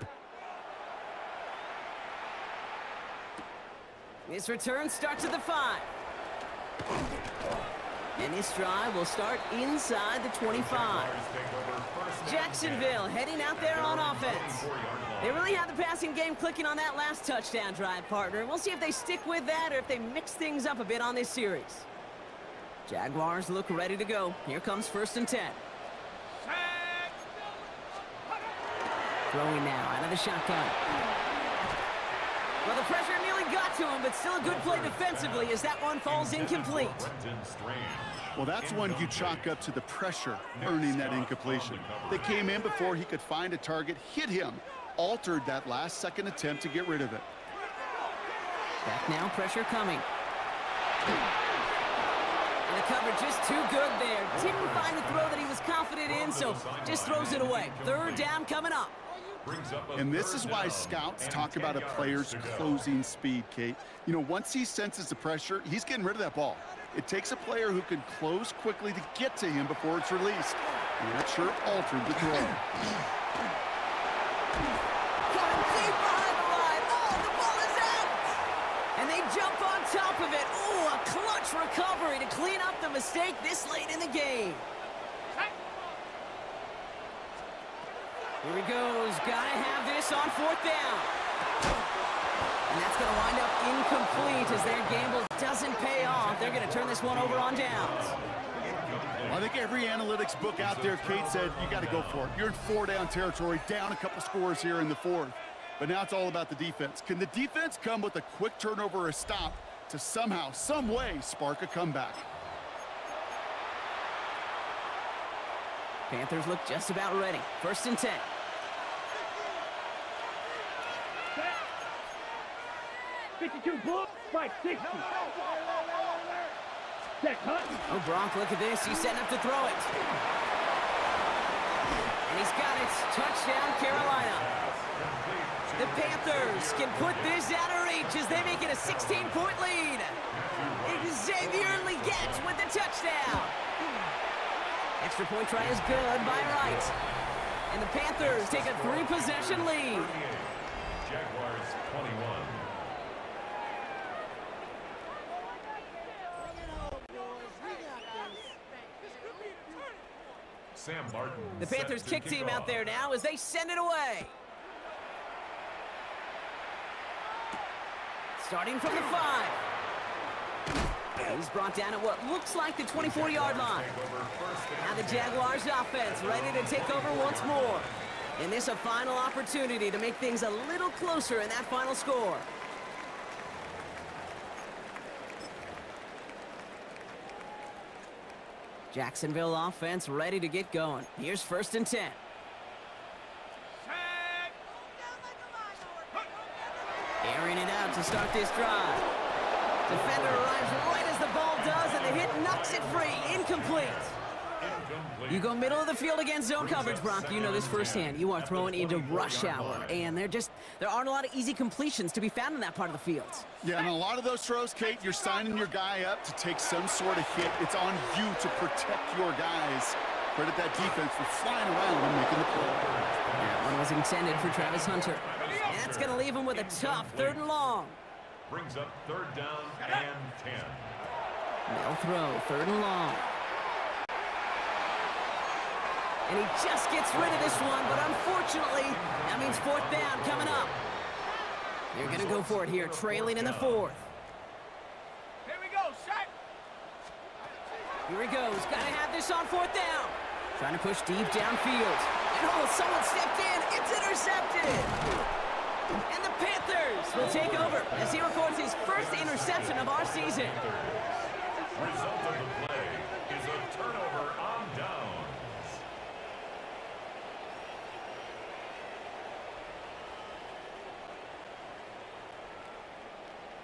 This return starts at the 5. And this drive will start inside the 25. Jacksonville heading out there on offense. They really have the passing game clicking on that last touchdown drive, partner. We'll see if they stick with that or if they mix things up a bit on this series. Jaguars look ready to go. Here comes 1st and 10. Throwing now out of the shotgun. Well, the pressure nearly got to him, but still a good play defensively as that one falls incomplete. Well, that's one you chalk up to the pressure earning that incompletion. They came in before he could find a target, hit him, altered that last-second attempt to get rid of it. Back now, pressure coming. And the coverage just too good there. Didn't find the throw that he was confident in, so just throws it away. 3rd down coming up. And this is why scouts talk about a player's closing speed, Kate. You know, once he senses the pressure, he's getting rid of that ball. It takes a player who can close quickly to get to him before it's released. And that sure altered the throw. Coming deep behind the line. Oh, the ball is out! And they jump on top of it. Oh, a clutch recovery to clean up the mistake this late in the game. Here he goes. Gotta have this on 4th down. And that's going to wind up incomplete as their gamble doesn't pay off. They're going to turn this one over on downs. I think every analytics book out there, Kate, said you got to go for it. You're in 4-down territory, down a couple scores here in the 4th. But now it's all about the defense. Can the defense come with a quick turnover or a stop to somehow, some way, spark a comeback? Panthers look just about ready. 1st and 10. Set. 52 bull. 560. Set, cut. Oh, Gronk, look at this. He's setting up to throw it. And he's got it. Touchdown, Carolina. The Panthers can put this out of reach as they make it a 16-point lead. Xavier Legette with the touchdown. Extra point try is good by Wright. And the Panthers take a 3-possession lead. Jaguars 21. Sam Martin. The Panthers kick team out there now as they send it away. Starting from the 5. He's brought down at what looks like the 24-yard line. Now the Jaguars offense ready to take over once more. And this a final opportunity to make things a little closer in that final score. Jacksonville offense ready to get going. Here's 1st and 10. Airing it out to start this drive. Defender arrives right as the ball does, and the hit knocks it free. Incomplete. You go middle of the field against zone coverage, Brock. You know this firsthand. You are throwing into rush hour, and there aren't a lot of easy completions to be found in that part of the field. Yeah, and a lot of those throws, Kate, you're signing your guy up to take some sort of hit. It's on you to protect your guys. Credit that defense for flying around and making the play. That one was intended for Travis Hunter. And that's going to leave him with a tough 3rd and long. Brings up 3rd down and 10. They'll throw 3rd and long. And he just gets rid of this one, but unfortunately, that means 4th down coming up. They're going to go for it here, trailing in the 4th. Here we go, shot. Here he goes. Got to have this on 4th down. Trying to push deep downfield. And oh, someone stepped in. It's intercepted. And the Panthers will take over as he records his 1st interception of our season. Result of the play is a turnover on downs.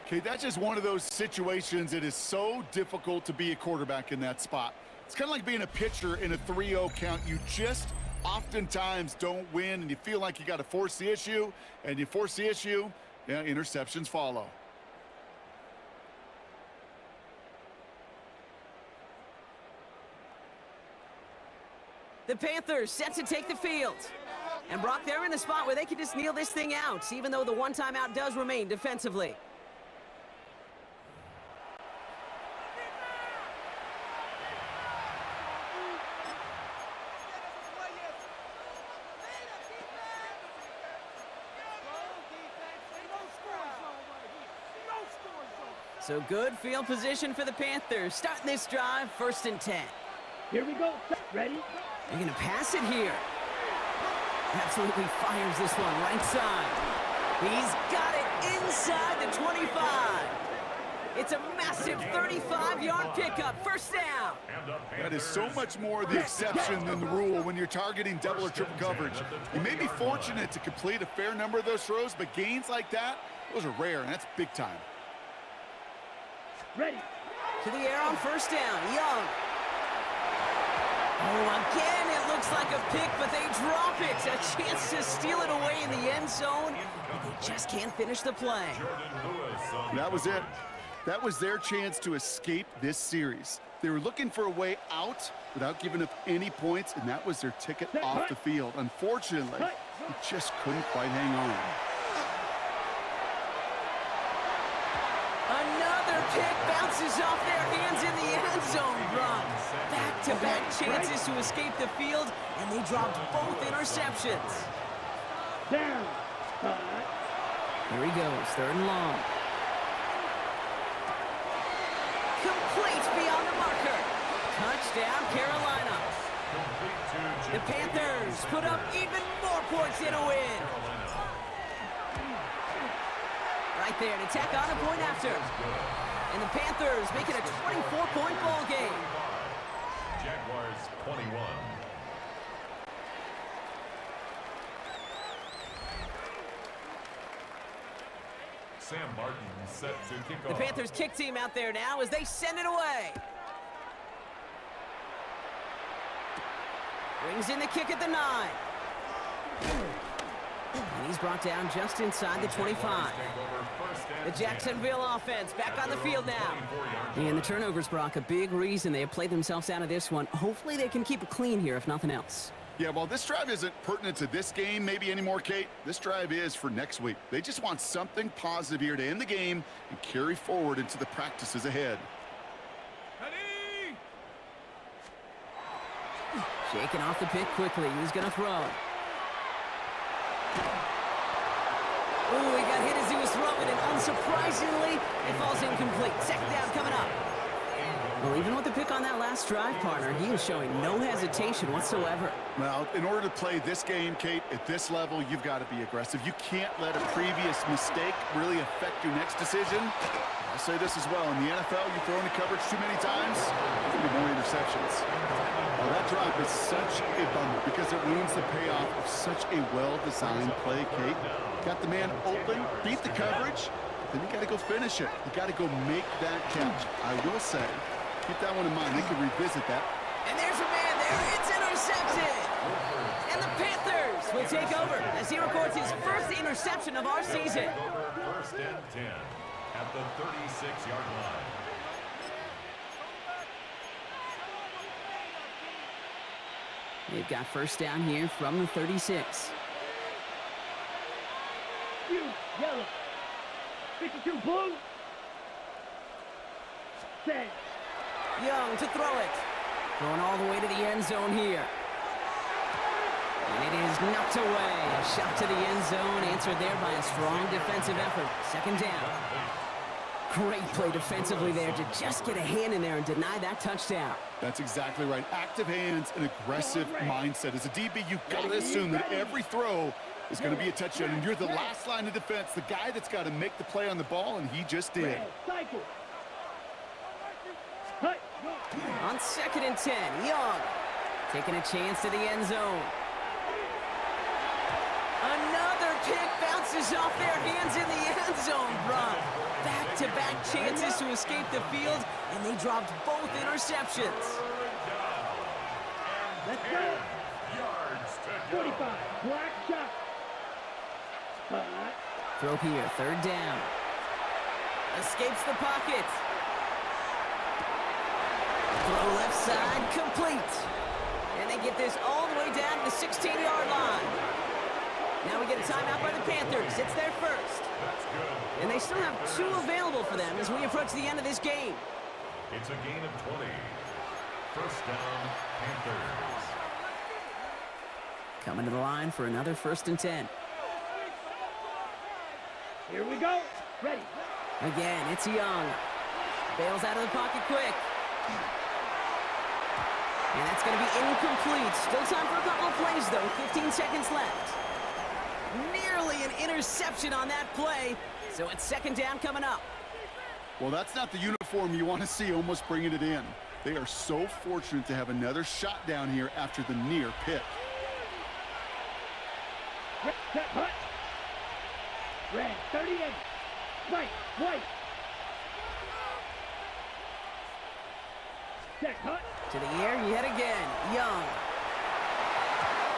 Okay, that's just one of those situations that is so difficult to be a quarterback in that spot. It's kind of like being a pitcher in a 3-0 count. You just oftentimes don't win, and you feel like you got to force the issue, and you force the issue, yeah, interceptions follow. The Panthers set to take the field. And Brock, they're in a spot where they can just kneel this thing out, even though the one timeout does remain defensively. So good field position for the Panthers. Starting this drive, 1st and 10. Here we go. Ready? They're going to pass it here. Absolutely fires this one right side. He's got it inside the 25. It's a massive 35-yard pickup. 1st down. That is so much more the exception than the rule when you're targeting double or triple coverage. You may be fortunate to complete a fair number of those throws, but gains like that, those are rare, and that's big time. Ready. To the air on 1st down. Young. Oh, again, it looks like a pick, but they drop it. A chance to steal it away in the end zone, but they just can't finish the play. That was it. That was their chance to escape this series. They were looking for a way out without giving up any points, and that was their ticket off the field. Unfortunately, they just couldn't quite hang on. Another pick bounces off their hands in the end zone, Brock. Back-to-back chances to escape the field, and they dropped both interceptions. Down. Here he goes, 3rd and long. Complete beyond the marker. Touchdown, Carolina. The Panthers put up even more points in a win. Right there to tack on a point after. And the Panthers make it a 24-point ball game. Jaguars 21. Sam Martin set to kick The off. Panthers kick team out there now as they send it away. Brings in the kick at the 9. And he's brought down just inside the 25. The Jacksonville offense back on the field now. And the turnovers, Brock, a big reason they have played themselves out of this one. Hopefully they can keep it clean here, if nothing else. Yeah, well, this drive isn't pertinent to this game maybe anymore, Kate. This drive is for next week. They just want something positive here to end the game and carry forward into the practices ahead. Shaking off the pick quickly. He's going to throw. Oh, he got hit as he was throwing, and unsurprisingly, it falls incomplete. Second down coming up. Well, even with the pick on that last drive, partner, he is showing no hesitation whatsoever. Well, in order to play this game, Kate, at this level, you've got to be aggressive. You can't let a previous mistake really affect your next decision. I'll say this as well. In the NFL, you throw into coverage too many times, there's going to be more interceptions. Well, that drop is such a bummer because it ruins the payoff of such a well-designed play, Kate. Got the man open, beat the coverage, then you got to go finish it. You got to go make that catch. I will say, keep that one in mind. They can revisit that. And there's a man there. It's intercepted. And the Panthers will take over as he records his first interception of our season. First and 10 at the 36-yard line. They've got first down here from the 36. You, yellow. 52 blue. Set. Young to throw it. Going all the way to the end zone here. And it is knocked away. A shot to the end zone, answered there by a strong defensive effort. Second down. Great play defensively there to just get a hand in there and deny that touchdown. That's exactly right. Active hands and aggressive mindset. As a DB, you've got to assume that every throw is going to be a touchdown, and you're the last line of defense, the guy that's got to make the play on the ball, and he just did. Cycle. Hut. On 2nd and 10, Young taking a chance to the end zone. Another pick bounces off their hands in the end zone, Brock. Back-to-back chances to escape the field, and they dropped both interceptions. Let's go. 45. Black shot. Hut. Throw here, third down. Escapes the pocket. Throw left side, complete. And they get this all the way down to the 16-yard line. Now we get a timeout by the Panthers. It's their first. And they still have 2 available for them as we approach the end of this game. It's a gain of 20. First down, Panthers. Coming to the line for another 1st and 10. Here we go. Ready. Again, it's Young. Bails out of the pocket quick. And that's going to be incomplete. Still time for a couple of plays, though. 15 seconds left. Nearly an interception on that play. So it's 2nd down coming up. Well, that's not the uniform you want to see almost bringing it in. They are so fortunate to have another shot down here after the near pick. Set. Hut. Red. 38. White. White. Set. Hut. To the air yet again. Young.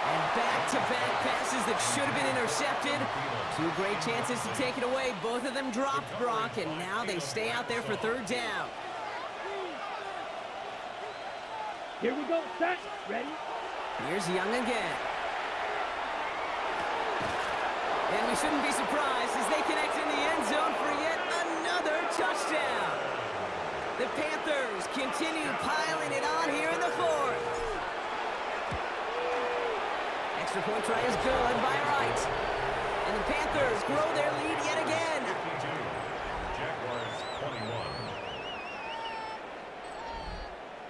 And back-to-back passes that should have been intercepted. 2 great chances to take it away. Both of them dropped, Brock, and now they stay out there for 3rd down. Here we go. Set. Ready. Here's Young again. And we shouldn't be surprised as they connect in the end zone for yet another touchdown. The Panthers continue piling it on here in the 4th. Extra point try is good by Wright. And the Panthers grow their lead yet again. 52. Jaguars 21.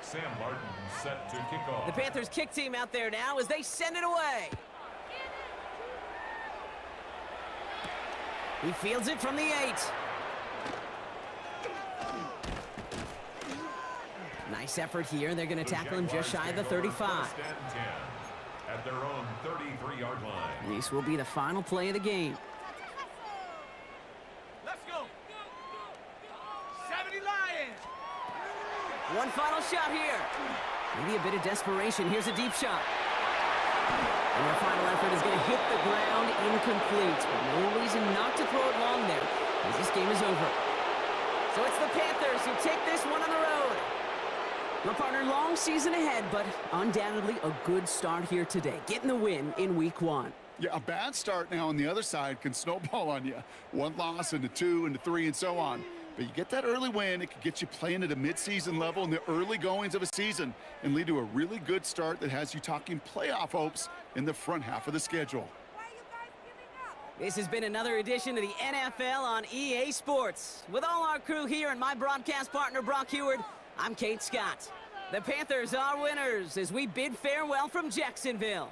Sam Martin set to kick off. The Panthers kick team out there now as they send it away. He fields it from the 8. Nice effort here. They're going to tackle him just shy of the 35. First and 10 at their own 33-yard line. This will be the final play of the game. Let's go. One final shot here. Maybe a bit of desperation. Here's a deep shot. And their final effort is going to hit the ground incomplete. But no reason not to throw it long there, as this game is over. So it's the Panthers who take this one on the road. Well, partner, long season ahead, but undoubtedly a good start here today, getting the win in Week 1. Yeah, a bad start now on the other side can snowball on you. One loss into 2 into 3 and so on. But you get that early win, it could get you playing at a midseason level in the early goings of a season and lead to a really good start that has you talking playoff hopes in the front half of the schedule. This has been another edition of the NFL on EA Sports. With all our crew here and my broadcast partner, Brock Heward, I'm Kate Scott. The Panthers are winners as we bid farewell from Jacksonville.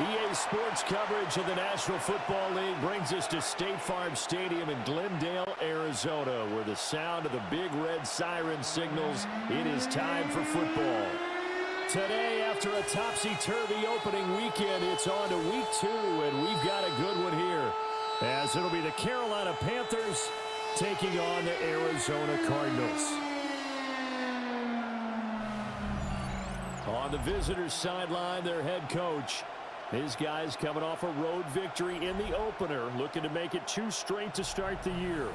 EA Sports coverage of the National Football League brings us to State Farm Stadium in Glendale, Arizona, where the sound of the big red siren signals it is time for football. Today, after a topsy-turvy opening weekend, it's on to week 2, and we've got a good one here, as it'll be the Carolina Panthers taking on the Arizona Cardinals. On the visitors' sideline, their head coach. His guys coming off a road victory in the opener, looking to make it 2 straight to start the year.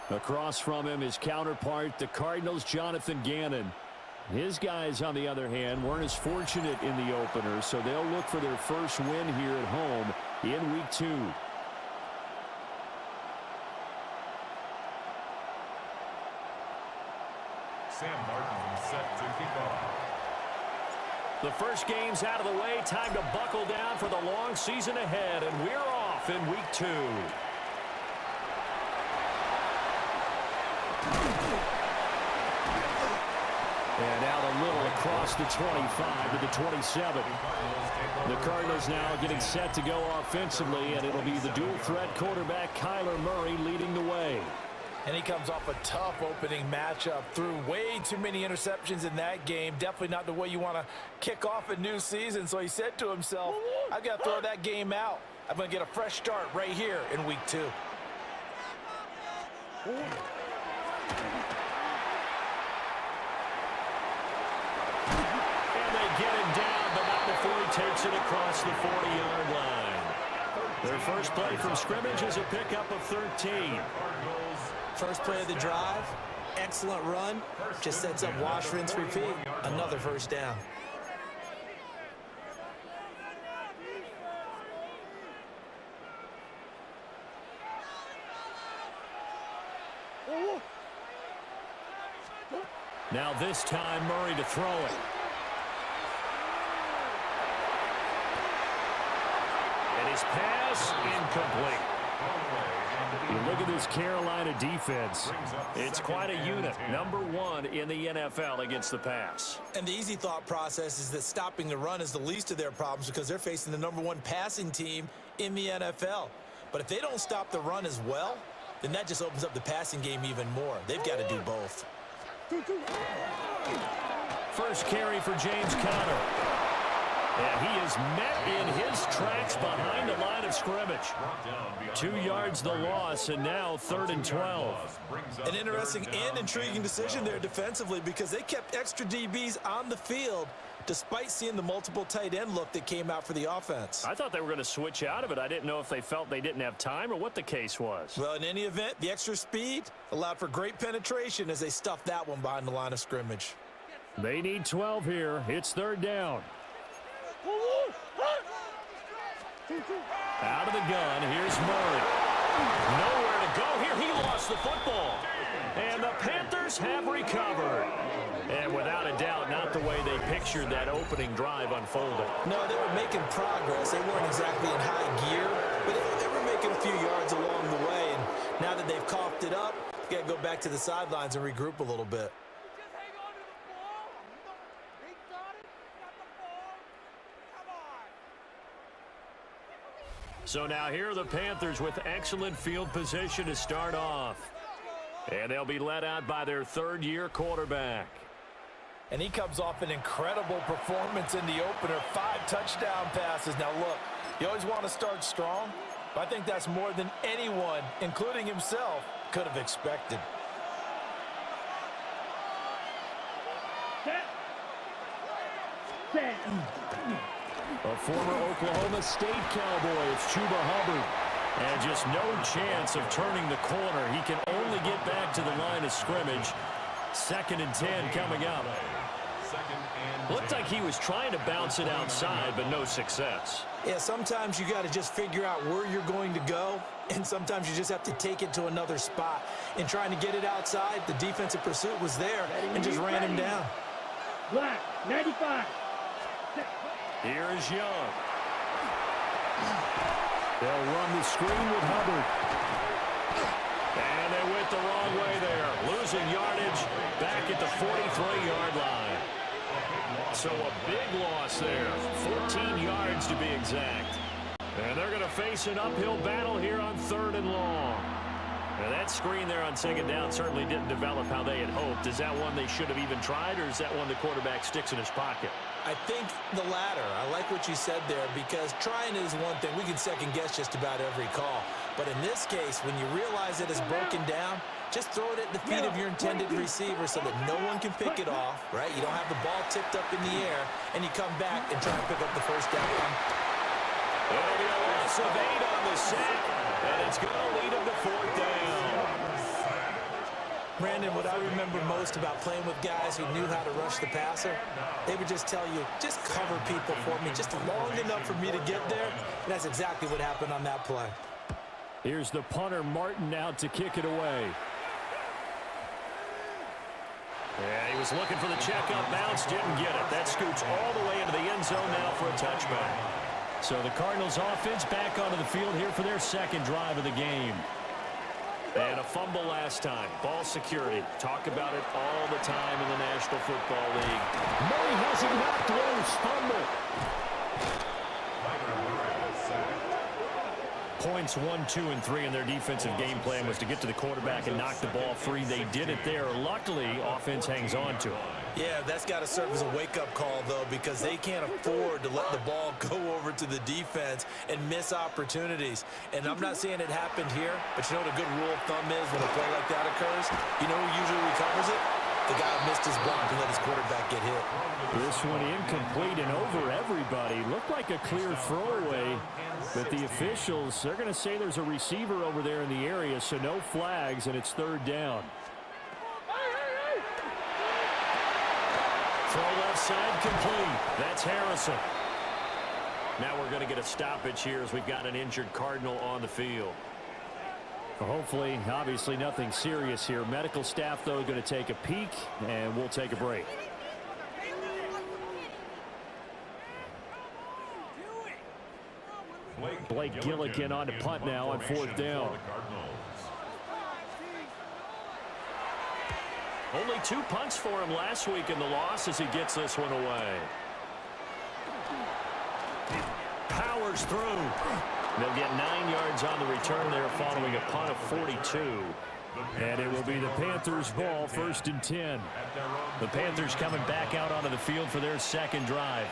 Across from him, his counterpart, the Cardinals' Jonathan Gannon. His guys, on the other hand, weren't as fortunate in the opener, so they'll look for their first win here at home in week 2. Sam Martin set to kick off. The first game's out of the way. Time to buckle down for the long season ahead, and we're off in week 2. And out a little across the 25 to the 27. The Cardinals now getting set to go offensively, and it'll be the dual threat quarterback Kyler Murray leading the way. And he comes off a tough opening matchup, threw way too many interceptions in that game. Definitely not the way you want to kick off a new season. So he said to himself, I've got to throw that game out. I'm going to get a fresh start right here in week 2. And they get him down, but not before he takes it across the 40-yard line. Their first play from scrimmage is a pickup of 13. First play of the drive, excellent run, just sets up wash, rinse, repeat. Another first down. Now this time, Murray to throw it. And his pass incomplete. You look at this Carolina defense. It's quite a unit. Number 1 in the NFL against the pass. And the easy thought process is that stopping the run is the least of their problems because they're facing the number 1 passing team in the NFL. But if they don't stop the run as well, then that just opens up the passing game even more. They've got to do both. First carry for James Conner. And he is met in his tracks behind the line of scrimmage. 2 yards the loss, and now 3rd and 12. An interesting and intriguing decision there defensively because they kept extra DBs on the field despite seeing the multiple tight end look that came out for the offense. I thought they were going to switch out of it. I didn't know if they felt they didn't have time or what the case was. Well, in any event, the extra speed allowed for great penetration as they stuffed that one behind the line of scrimmage. They need 12 here. It's 3rd down. Out of the gun, here's Murray. Nowhere to go here. He lost the football. And the Panthers have recovered. And without a doubt, not the way they pictured that opening drive unfolded. No, they were making progress. They weren't exactly in high gear, but they were making a few yards along the way. And now that they've coughed it up, you got to go back to the sidelines and regroup a little bit. So now here are the Panthers with excellent field position to start off. And they'll be led out by their 3rd-year quarterback. And he comes off an incredible performance in the opener. 5 touchdown passes. Now, look, you always want to start strong, but I think that's more than anyone, including himself, could have expected. A former Oklahoma State Cowboy, it's Chuba Hubbard. And just no chance of turning the corner. He can only get back to the line of scrimmage. 2nd and 10 coming up. Looked like he was trying to bounce it outside, but no success. Yeah, sometimes you got to just figure out where you're going to go, and sometimes you just have to take it to another spot. In trying to get it outside, the defensive pursuit was there and just ran him down. Black, 95. Here is Young. They'll run the screen with Hubbard. And they went the wrong way there. Losing yardage back at the 43-yard line. So a big loss there, 14 yards to be exact. And they're going to face an uphill battle here on 3rd and long. Now that screen there on 2nd down certainly didn't develop how they had hoped. Is that one they should have even tried, or is that one the quarterback sticks in his pocket? I think the latter. I like what you said there, because trying is one thing. We can second guess just about every call. But in this case, when you realize it is broken down, just throw it at the feet of your intended receiver so that no one can pick it off, right? You don't have the ball tipped up in the air, and you come back and try and pick up the first down. It'll be a loss of 8 on the sack, and it's going to lead them to 4th down. Brandon, what I remember most about playing with guys who knew how to rush the passer, they would just tell you, just cover people for me, just long enough for me to get there. And that's exactly what happened on that play. Here's the punter, Martin, out to kick it away. Yeah, he was looking for the checkup bounce, didn't get it. That scoots all the way into the end zone now for a touchback. So the Cardinals offense back onto the field here for their 2nd drive of the game. And a fumble last time. Ball security. Talk about it all the time in the National Football League. Murray has it knocked loose. Fumble. Points 1, 2, and 3 in their defensive game plan was to get to the quarterback and knock the ball free. They did it there. Luckily, offense hangs on to it. Yeah, that's got to serve as a wake-up call, though, because they can't afford to let the ball go over to the defense and miss opportunities. And I'm not saying it happened here, but you know what a good rule of thumb is when a play like that occurs? You know who usually recovers it? The guy who missed his block and let his quarterback get hit. This one incomplete and over everybody. Looked like a clear throwaway, but the officials, they're going to say there's a receiver over there in the area, so no flags, and it's 3rd down. Throw left side complete. That's Harrison. Now we're going to get a stoppage here as we've got an injured Cardinal on the field. Hopefully, obviously nothing serious here. Medical staff, though, going to take a peek, and we'll take a break. Blake Gillikin on to punt now on 4th down. Only 2 punts for him last week in the loss as he gets this one away. Powers through. They'll get 9 yards on the return there following a punt of 42. And it will be the Panthers' ball, 1st and 10. The Panthers coming back out onto the field for their 2nd drive.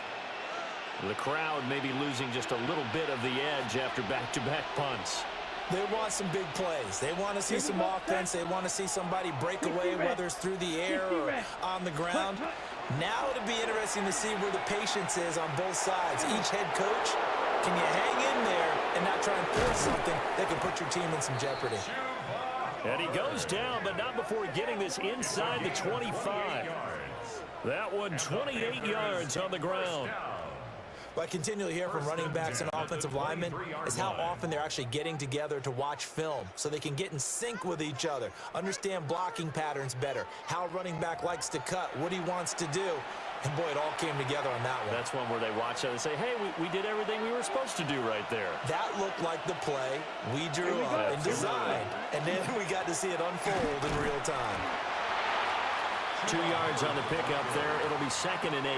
The crowd may be losing just a little bit of the edge after back-to-back punts. They want some big plays. They want to see some offense. They want to see somebody break away, whether it's through the air or on the ground. Now it'll be interesting to see where the patience is on both sides. Each head coach, can you hang in there and not try and force something that can put your team in some jeopardy? And he goes down, but not before getting this inside the 25. That one 28 yards on the ground. What I continually hear from running backs and offensive linemen is how often they're actually getting together to watch film so they can get in sync with each other, understand blocking patterns better, how a running back likes to cut, what he wants to do. And, boy, it all came together on that one. That's one where they watch it and say, hey, we did everything we were supposed to do right there. That looked like the play we drew up and designed, and then we got to see it unfold in real time. 2 yards on the pickup there. It'll be 2nd and 8.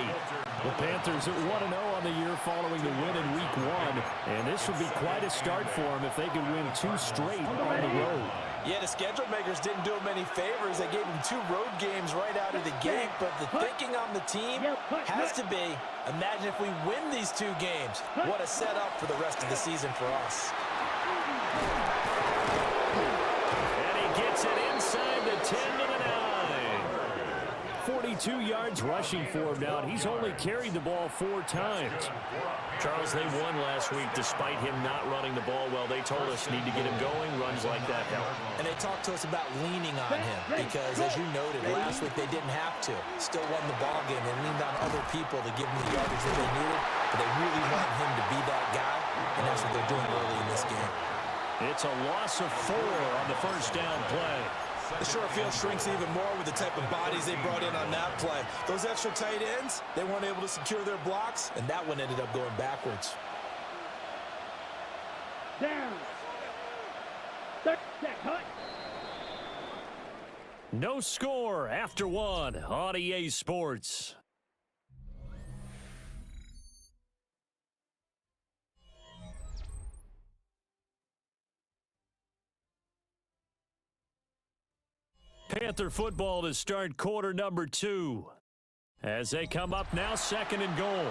The Panthers at 1-0 on the year following the win in Week 1. And this would be quite a start for them if they could win 2 straight on the road. Yeah, the schedule makers didn't do them any favors. They gave them 2 road games right out of the gate. But the thinking on the team has to be, imagine if we win these 2 games. What a setup for the rest of the season for us. And he gets it inside the 10 to the 9. 42 yards rushing for him now, and he's only carried the ball 4 times. Charles, they won last week despite him not running the ball well. They told us need to get him going. Runs like that help. And they talked to us about leaning on him because, as you noted, last week they didn't have to. Still won the ball game. They leaned on other people to give them the yardage that they needed, but they really want him to be that guy, and that's what they're doing early in this game. It's a loss of 4 on the first down play. The short field shrinks even more with the type of bodies they brought in on that play. Those extra tight ends, they weren't able to secure their blocks, and that one ended up going backwards. Down. Third cut. No score after 1 on EA Sports. Panther football to start quarter number 2. As they come up now, 2nd and goal.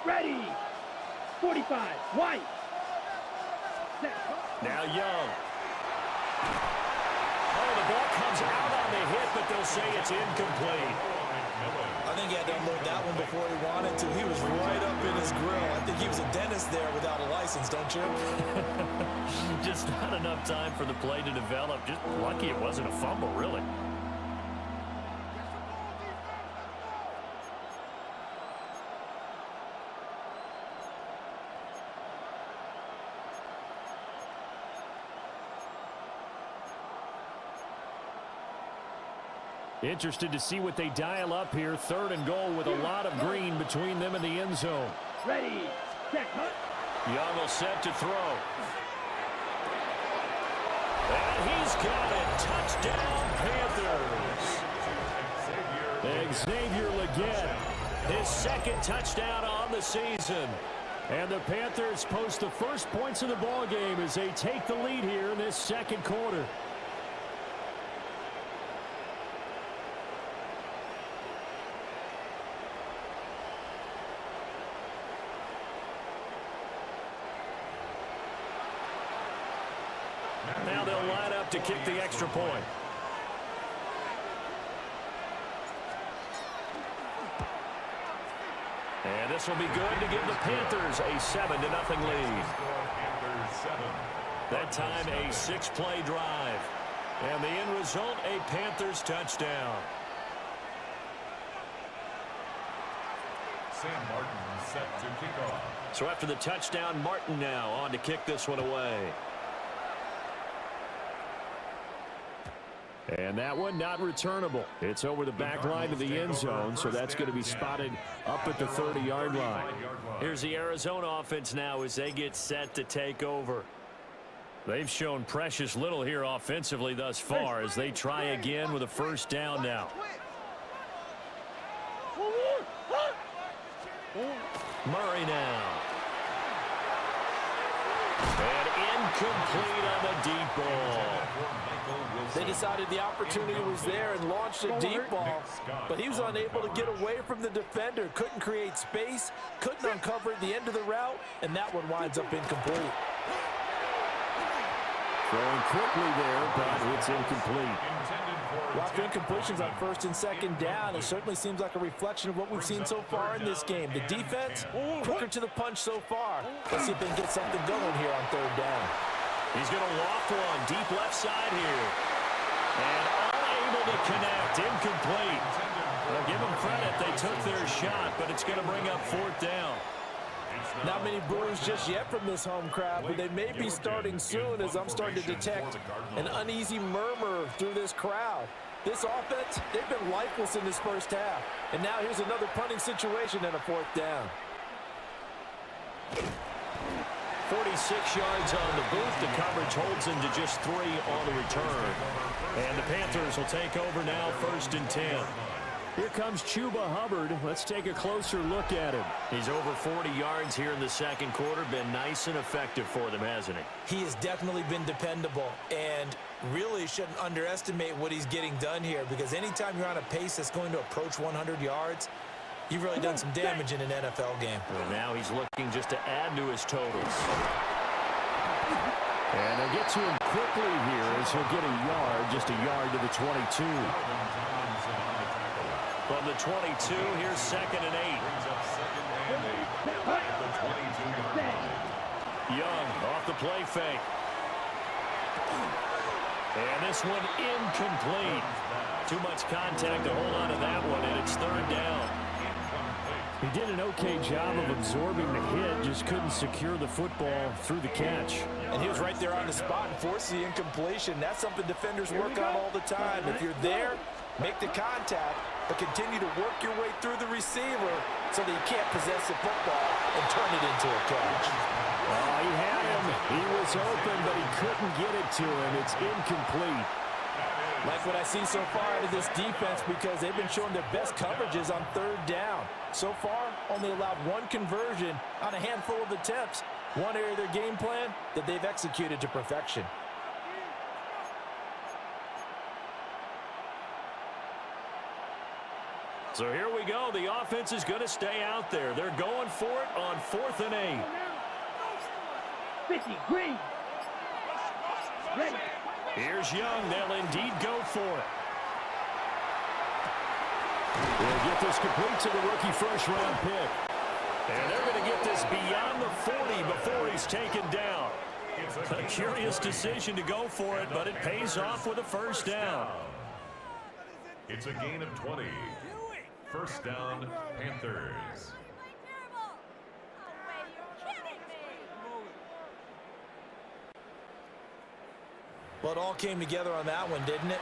Ready. 45, White. Now Young. Oh, the ball comes out on the hit, but they'll say it's incomplete. I think he had to unload that one before he wanted to. He was right up in his grill. I think he was a dentist there without a license, don't you? Just not enough time for the play to develop. Just lucky it wasn't a fumble, really. Interested to see what they dial up here. 3rd and goal with a lot of green between them and the end zone. Ready, set, cut. Young will set to throw. And he's got it. Touchdown, Panthers. Xavier Legette, his 2nd touchdown on the season. And the Panthers post the first points of the ball game as they take the lead here in this 2nd quarter. Now they'll line up to kick the extra point. And this will be good to give the Panthers a 7-0 lead. That time a 6-play drive. And the end result, a Panthers touchdown. Sam Martin set to kick off. So after the touchdown, Martin now on to kick this one away. And that one not returnable. It's over the back line of the end zone, so that's going to be spotted up at the 30-yard line. Here's the Arizona offense now as they get set to take over. They've shown precious little here offensively thus far as they try again with a 1st down now. Murray now. And incomplete on the deep ball. They decided the opportunity was there and launched a deep ball, but he was unable to get away from the defender. Couldn't create space, couldn't uncover at the end of the route, and that one winds up incomplete. Throwing quickly there, but it's incomplete. Lots of incompletions on 1st and 2nd down. It certainly seems like a reflection of what we've seen so far in this game. The defense, quicker to the punch so far. Let's see if they can get something going here on 3rd down. He's going to loft one deep left side here. And unable to connect. Incomplete. Well, give them credit. They took their shot, but it's going to bring up 4th down. Not many boos just yet from this home crowd, but they may be starting soon as I'm starting to detect an uneasy murmur through this crowd. This offense, they've been lifeless in this 1st half. And now here's another punting situation and a 4th down. 46 yards on the booth. The coverage holds him to just 3 on the return. And the Panthers will take over now, 1st and 10. Here comes Chuba Hubbard. Let's take a closer look at him. He's over 40 yards here in the 2nd quarter. Been nice and effective for them, hasn't he? He has definitely been dependable, and really shouldn't underestimate what he's getting done here, because anytime you're on a pace that's going to approach 100 yards, you've really done some damage in an NFL game. Well, now he's looking just to add to his totals. And they'll get to him quickly here as he'll get a yard, just a yard to the 22. From the 22, here's 2nd and 8. Young off the play fake. And this one incomplete. Too much contact to hold on to that one, and it's 3rd down. He did an okay job of absorbing the hit, just couldn't secure the football through the catch. And he was right there on the spot and forced the incompletion. That's something defenders work on all the time. If you're there, make the contact, but continue to work your way through the receiver so that you can't possess the football and turn it into a catch. Oh, he had him. He was open, but he couldn't get it to him. It's incomplete. Like what I see so far out of this defense because they've been showing their best coverages on third down. So far, only allowed one conversion on a handful of attempts. One area of their game plan that they've executed to perfection. So here we go. The offense is going to stay out there. They're going for it on 4th and 8. 50, green. Ready. Here's Young. They'll indeed go for it. They'll get this complete to the rookie first-round pick. And they're going to get this beyond the 40 before he's taken down. A curious decision to go for it, but it pays off with a first down. It's a gain of 20. First down, Panthers. Well, it all came together on that one, didn't it?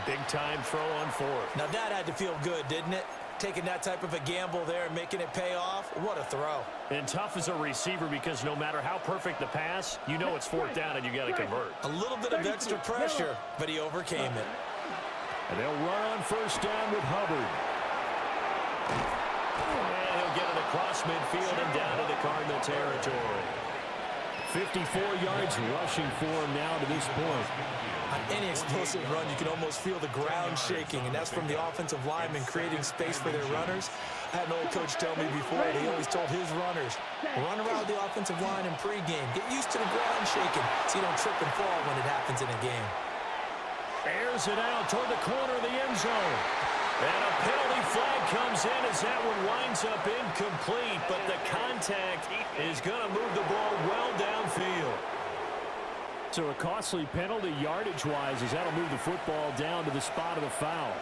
Big-time throw on 4th. Now that had to feel good, didn't it? Taking that type of a gamble there and making it pay off. What a throw. And tough as a receiver because no matter how perfect the pass, you know it's 4th down and you got to convert. A little bit of extra pressure, but he overcame it. And they'll run on first down with Hubbard. And he'll get it across midfield and down into Cardinal territory. 54 yards rushing for him now to this point. On any explosive run, you can almost feel the ground shaking, and that's from the offensive linemen creating space for their runners. I had an old coach tell me before that he always told his runners, run around the offensive line in pregame. Get used to the ground shaking so you don't trip and fall when it happens in a game. Airs it out toward the corner of the end zone. And a penalty flag comes in as that one winds up incomplete, but the contact is going to move the ball well downfield. So a costly penalty yardage-wise as that'll move the football down to the spot of the foul.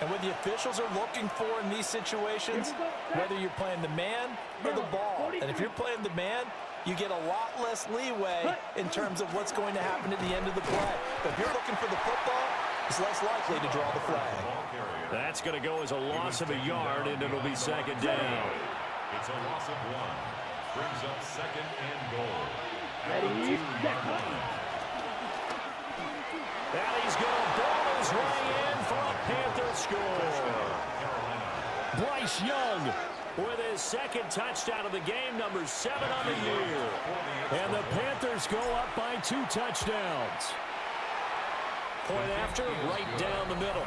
And what the officials are looking for in these situations, whether you're playing the man or the ball. And if you're playing the man, you get a lot less leeway in terms of what's going to happen at the end of the play. But if you're looking for the football, it's less likely to draw the flag. That's going to go as a loss of a yard, and it'll be second down. It's a loss of 1. Brings up second and goal. Ready, set. And he's going to ball his way in for a Panther score. Bryce Young with his second touchdown of the game, number 7 on the year. And the Panthers go up by 2 touchdowns. Point after, right down the middle.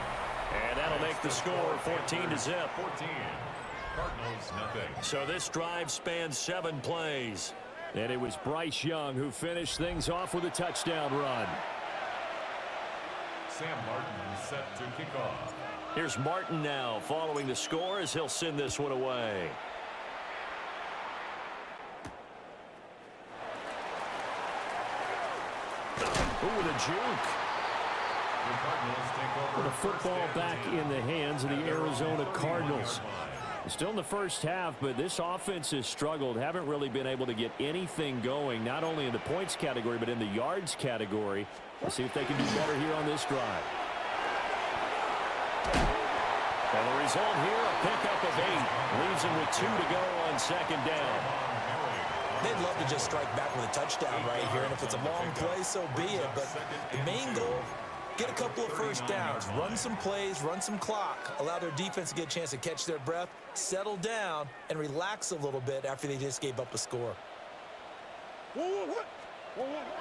And that'll make the score 14-0. 14. Cardinals, nothing. So this drive spans 7 plays. And it was Bryce Young who finished things off with a touchdown run. Sam Martin set to kick off. Here's Martin now following the score as he'll send this one away. Ooh, the juke. The football back in the hands of the Arizona Cardinals. Still in the first half, but this offense has struggled. Haven't really been able to get anything going, not only in the points category, but in the yards category. We'll see if they can do better here on this drive. And the result here, a pickup of 8. Leaves them with 2 to go on second down. They'd love to just strike back with a touchdown right here, and if it's a long play, so be it. But the main goal, get a couple of first downs, run some plays, run some clock, allow their defense to get a chance to catch their breath, settle down, and relax a little bit after they just gave up a score.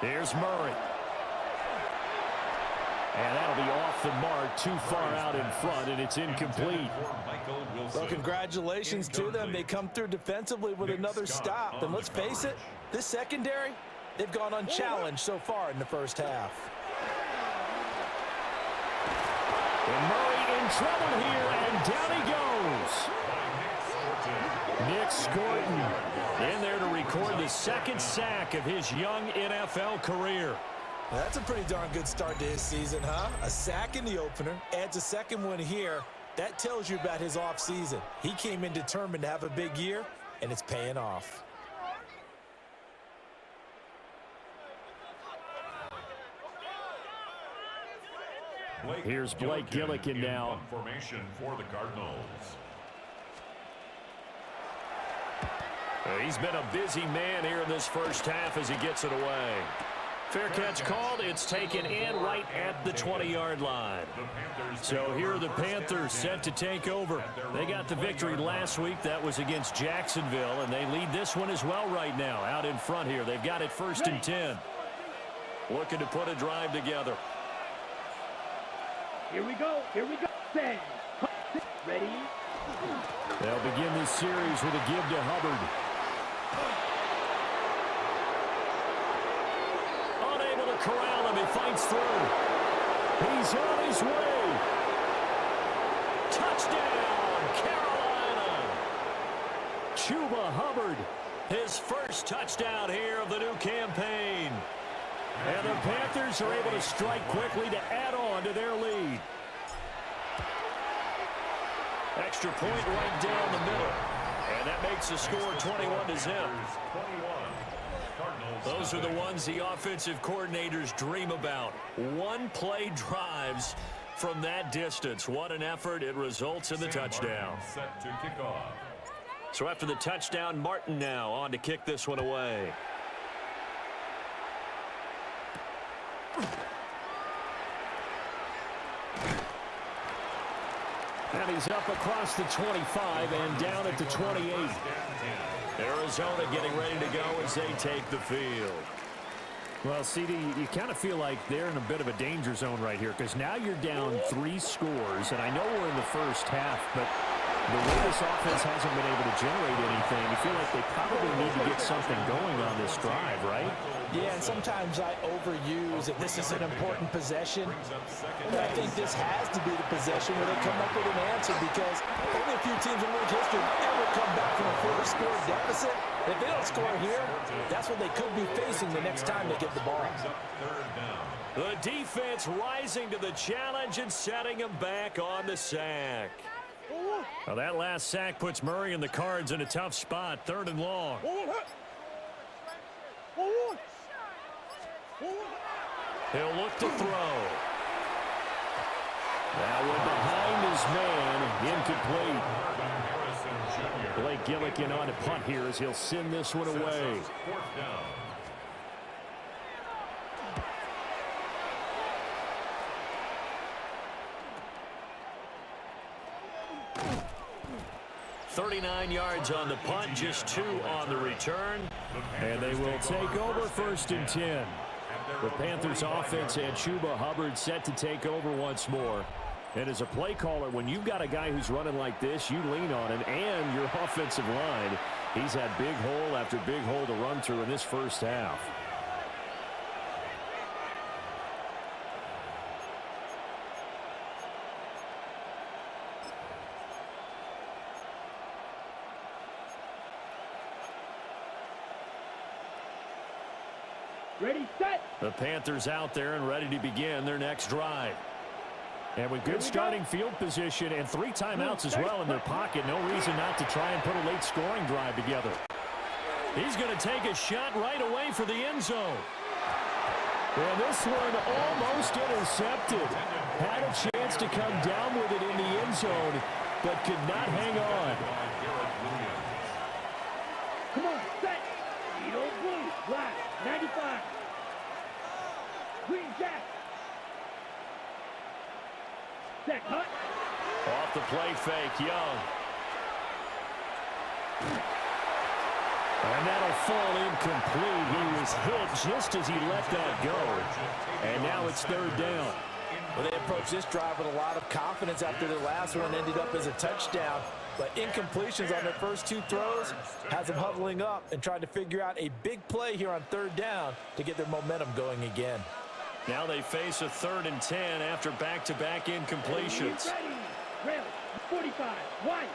Here's Murray. And that'll be off the mark, too far out in front, and it's incomplete. Well, congratulations to them. They come through defensively with another stop. And let's face it, this secondary, they've gone unchallenged so far in the first half. And Murray in trouble here, and down he goes. Nick Scorton in there to record the second sack of his young NFL career. Well, that's a pretty darn good start to his season, huh? A sack in the opener, adds a second one here. That tells you about his offseason. He came in determined to have a big year, and it's paying off. Here's Blake Gillikin now. Formation for the Cardinals. He's been a busy man here in this first half as he gets it away. Fair catch called. It's taken in right at the 20-yard line. So here are the Panthers set to take over. They got the victory last week. That was against Jacksonville, and they lead this one as well right now. Out in front here. They've got it 1st and 10. Looking to put a drive together. Here we go. Here we go. Set. Ready? They'll begin this series with a give to Hubbard. Unable to corral him. He fights through. He's on his way. Touchdown, Carolina. Chuba Hubbard, his first touchdown here of the new campaign. And the Panthers are able to strike quickly to add on to their lead. Extra point right down the middle. And that makes the score 21-0. Those are the ones the offensive coordinators dream about. One-play drives from that distance. What an effort. It results in the touchdown. Set to kick off. So after the touchdown, Martin now on to kick this one away. And he's up across the 25 and down at the 28. Arizona getting ready to go as they take the field. Well, CD, you kind of feel like they're in a bit of a danger zone right here because now you're down 3 scores, and I know we're in the first half, but the way this offense hasn't been able to generate anything, you feel like they probably need to get something going on this drive, right? Yeah, and sometimes I overuse that this is an important possession. But I think this has to be the possession where they come up with an answer because only a few teams in league history have ever come back from a 4-score deficit. If they don't score here, that's what they could be facing the next time they get the ball. The defense rising to the challenge and setting them back on the sack. Well, that last sack puts Murray and the Cards in a tough spot, 3rd and long. He'll look to throw. That one behind his man, incomplete. Blake Gillikin on a punt here as he'll send this one away. 39 yards on the punt, just 2 on the return. And they will take over 1st and 10. The Panthers offense and Chuba Hubbard set to take over once more. And as a play caller, when you've got a guy who's running like this, you lean on him and your offensive line. He's had big hole after big hole to run through in this first half. Ready, set. The Panthers out there and ready to begin their next drive. And with good starting field position and 3 timeouts as well in their pocket, no reason not to try and put a late scoring drive together. He's going to take a shot right away for the end zone. And this one almost intercepted. Had a chance to come down with it in the end zone, but could not hang on. Come on, set. Edo blue, black, 95. Green jack. Set, hut. Off the play fake, Young. And that'll fall incomplete. He was hit just as he let that go. And now it's 3rd down. Well, they approached this drive with a lot of confidence after their last one ended up as a touchdown. But incompletions on their first 2 throws has them huddling up and trying to figure out a big play here on 3rd down to get their momentum going again. Now they face a 3rd and 10 after back-to-back incompletions. Ready, 45, wide.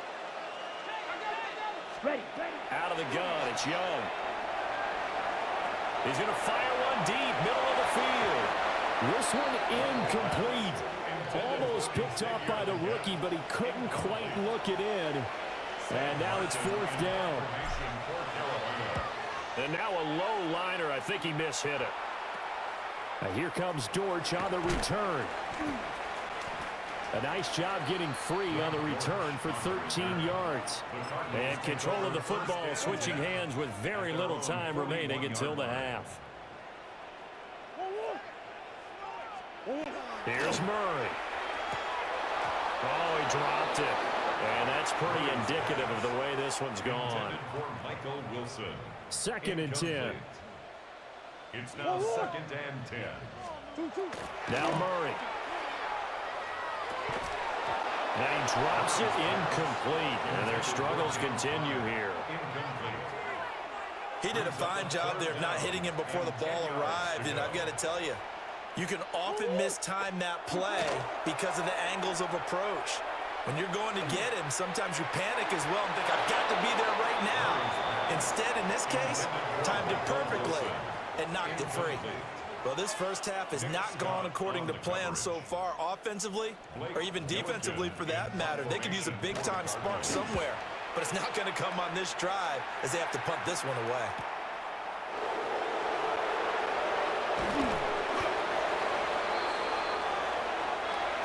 Ready, ready. Out of the gun, it's Young. He's going to fire one deep, middle of the field. This one incomplete. Almost picked off by the rookie, but he couldn't quite look it in. And now it's 4th down. And now a low liner. I think he mishit it. Now here comes Dortch on the return. A nice job getting free on the return for 13 yards. And control of the football switching hands with very little time remaining until the half. Here's Murray. Oh, he dropped it. And that's pretty indicative of the way this one's gone. For Michael Wilson. 2nd and 10. It's now 2nd and 10. Now Murray. Now he drops it incomplete. And their struggles continue here. He did a fine job there of not hitting him before the ball arrived, and I've got to tell you, you can often mistime that play because of the angles of approach. When you're going to get him, sometimes you panic as well and think, I've got to be there right now. Instead, in this case, timed it perfectly and knocked it free. Well, this first half has not gone according to plan so far, offensively or even defensively for that matter. They could use a big-time spark somewhere, but it's not going to come on this drive as they have to punt this one away.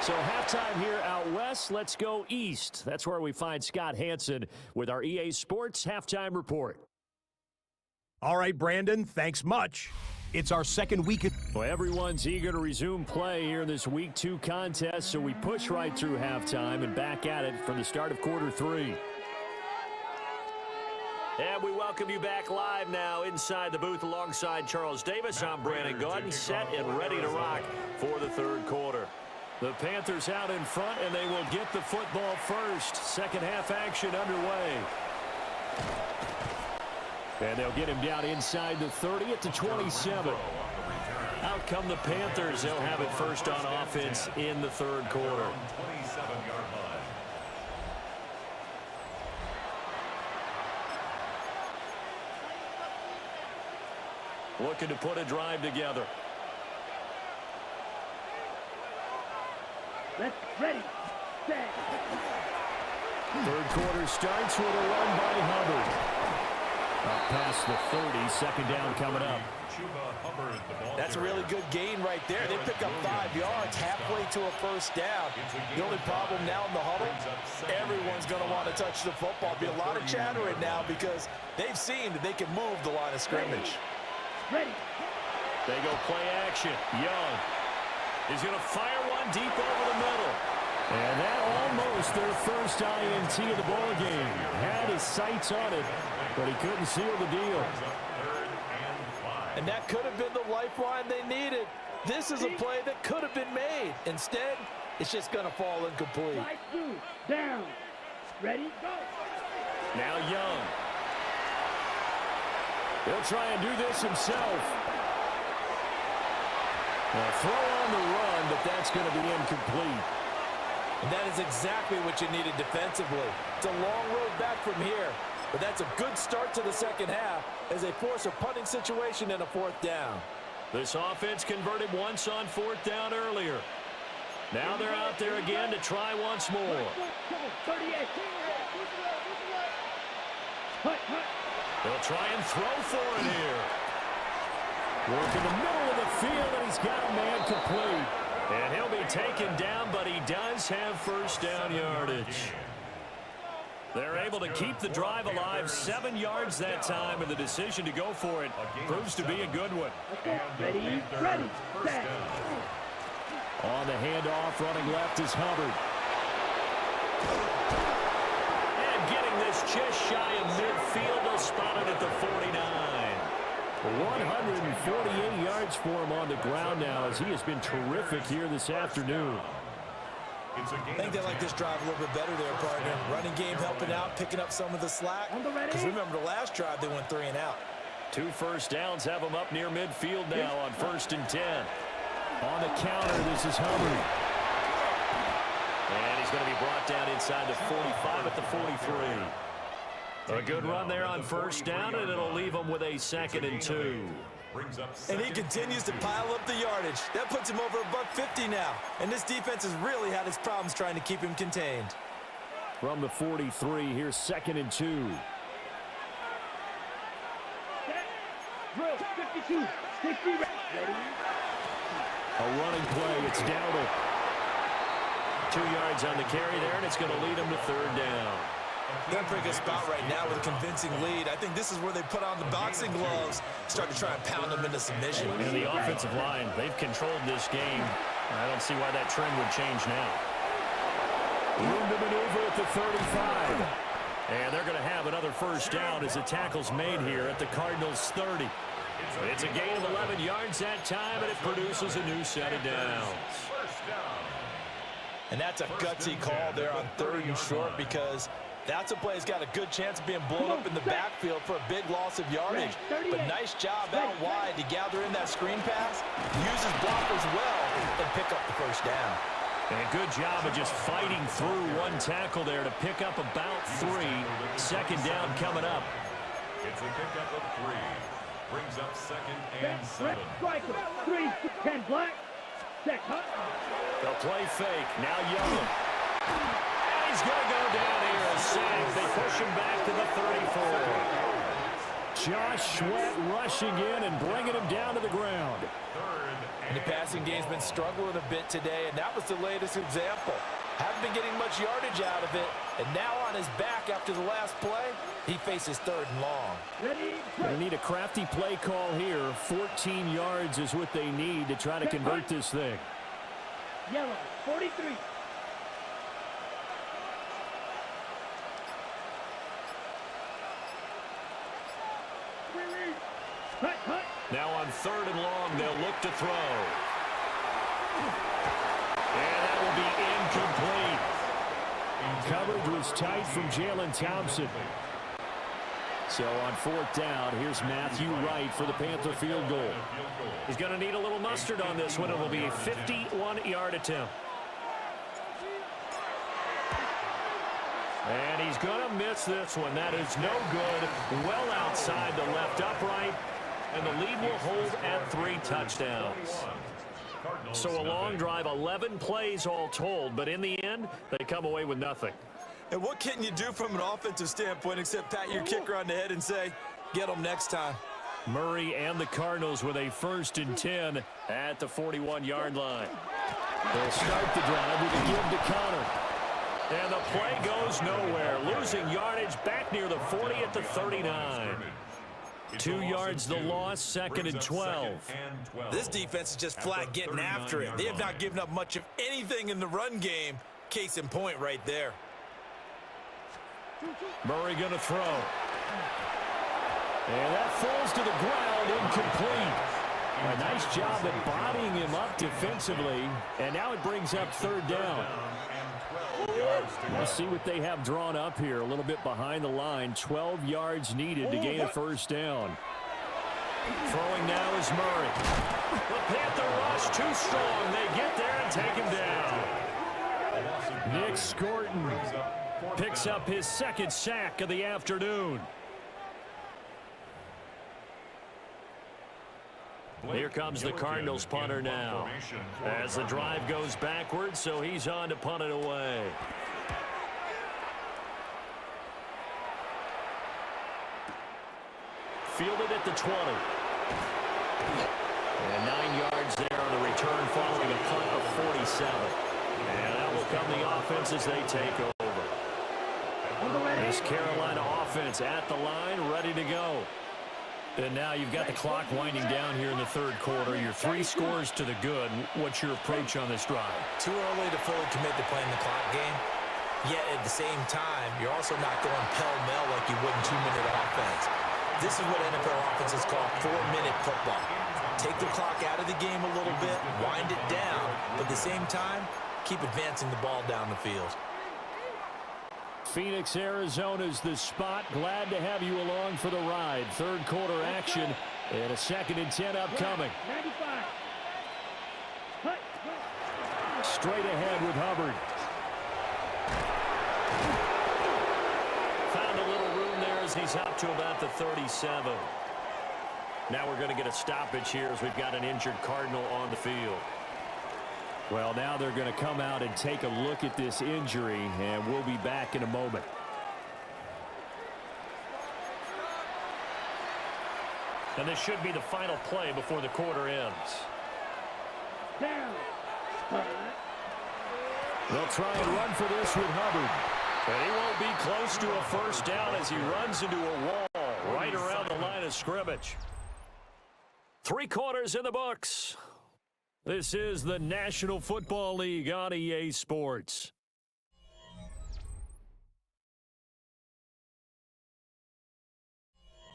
So halftime here out west. Let's go east. That's where we find Scott Hansen with our EA Sports Halftime Report. All right, Brandon, thanks much. It's our second week. Well, everyone's eager to resume play here in this Week 2 contest, so we push right through halftime and back at it for the start of quarter 3. And we welcome you back live now inside the booth alongside Charles Davis. I'm Brandon Gaudin, set and ready to rock for the third quarter. The Panthers out in front, and they will get the football first. Second half action underway. And they'll get him down inside the 30 at the 27. Out come the Panthers. They'll have it first on offense in the third quarter. 27-yard line. Looking to put a drive together. Let's ready, set. Third quarter starts with a run by Hubbard. Up past the 30, second down coming up. That's a really good gain right there. They pick up 5 yards halfway to a first down. The only problem now in the huddle, everyone's going to want to touch the football. Be a lot of chattering now because they've seen that they can move the line of scrimmage. Ready. They go play action. Young is going to fire one deep over the middle. And that almost their first INT of the ball game. Had his sights on it, but he couldn't seal the deal. And that could have been the lifeline they needed. This is a play that could have been made. Instead, it's just going to fall incomplete. Down. Ready, go. Now Young. He'll try and do this himself. A throw on the run, but that's going to be incomplete. And that is exactly what you needed defensively. It's a long road back from here, but that's a good start to the second half as they force a punting situation and a fourth down. This offense converted once on fourth down earlier. Now they're out there again to try once more. 38. They'll try and throw for it here. Work in the middle of the field, and he's got a man complete. And he'll be taken down, but he does have first down yardage. They're able to keep the drive alive, 7 yards that time, and the decision to go for it proves to be a good one. Ready, set. On the handoff, running left is Hubbard. And getting this just shy of midfield, they'll spot it at the 49. 148 yards for him on the ground now as he has been terrific here this afternoon. I think they like this drive a little bit better there, partner. Running game helping out, picking up some of the slack. Because remember, the last drive they went 3 and out. 2 first downs have them up near midfield now on 1st and 10. On the counter, this is Hubbard. And he's going to be brought down inside the 45 at the 43. A good run there on first down, and it'll leave them with a 2nd and 2. And he continues to pile up the yardage. That puts him over above 50 now. And this defense has really had its problems trying to keep him contained. From the 43, here's 2nd and 2. Drill, 52, 60, ready. A running play, it's Dowdle. 2 yards on the carry there, and it's going to lead him to 3rd down. They're in a pretty good spot right now with a convincing lead. I think this is where they put on the boxing gloves, start to try and pound them into submission. And the offensive line, they've controlled this game I don't see why that trend would change now. Room to maneuver at the 35. And they're going to have another first down as the tackle's made here at the Cardinals' 30. It's a gain of 11 yards that time, and it produces a new set of downs. And that's a gutsy call there on 3rd and short, because that's a play that's got a good chance of being blown up in the backfield for a big loss of yardage. But nice job out wide to gather in that screen pass, use his blockers well, and pick up the first down. And a good job of just fighting through one tackle there to pick up about 3. Second down coming up. It's a pickup of 3. Brings up 2nd and 7. Striker, 3, 10 black. Check, huh? They'll play fake. Now Young. And he's going to go down here and sack. They push him back to the 34. Josh Sweat rushing in and bringing him down to the ground. And the passing game's been struggling a bit today, and that was the latest example. Haven't been getting much yardage out of it, and now on his back after the last play, he faces 3rd and long. They need a crafty play call here. 14 yards is what they need to try to convert this thing. Yellow, 43. Now on 3rd and long, they'll look to throw. And that will be incomplete. Coverage was tight from Jalen Thompson. So on 4th down, here's Matthew Wright for the Panther field goal. He's going to need a little mustard on this one. It will be a 51-yard attempt. And he's going to miss this one. That is no good. Well outside the left upright. And the lead will hold at 3 touchdowns. So a long drive, 11 plays all told. But in the end, they come away with nothing. And what can you do from an offensive standpoint except pat your kicker on the head and say, get them next time? Murray and the Cardinals with a 1st and 10 at the 41-yard line. They'll start the drive with a give to Connor. And the play goes nowhere. Losing yardage back near the 40 at the 39. 2 yards the loss, 2nd and 12. This defense is just flat getting after it. They have not given up much of anything in the run game. Case in point right there. Murray going to throw. And that falls to the ground, incomplete. A nice job at bodying him up defensively. And now it brings up 3rd down. Let's see what they have drawn up here. A little bit behind the line. 12 yards needed to gain a first down. Throwing now is Murray. The Panther rush too strong. They get there and take him down. Nick Scorton picks up his 2nd sack of the afternoon. Here comes the Cardinals punter now. As the drive goes backwards, so he's on to punt it away. Fielded at the 20. And 9 yards there on the return following a punt of 47. And that will come the offense as they take over. This Carolina offense at the line, ready to go. And now you've got the clock winding down here in the 3rd quarter. You're 3 scores to the good. What's your approach on this drive? Too early to fully commit to playing the clock game. Yet at the same time, you're also not going pell-mell like you would in 2-minute offense. This is what NFL offenses call 4-minute football. Take the clock out of the game a little bit, wind it down, but at the same time, keep advancing the ball down the field. Phoenix, Arizona's the spot. Glad to have you along for the ride. 3rd quarter action and a 2nd and 10 upcoming. 95. Straight ahead with Hubbard. Found a little room there as he's up to about the 37. Now we're going to get a stoppage here as we've got an injured Cardinal on the field. Well, now they're going to come out and take a look at this injury, and we'll be back in a moment. And this should be the final play before the quarter ends. They'll try and run for this with Hubbard. And he won't be close to a first down as he runs into a wall right around the line of scrimmage. 3 quarters in the books. This is the National Football League on EA Sports.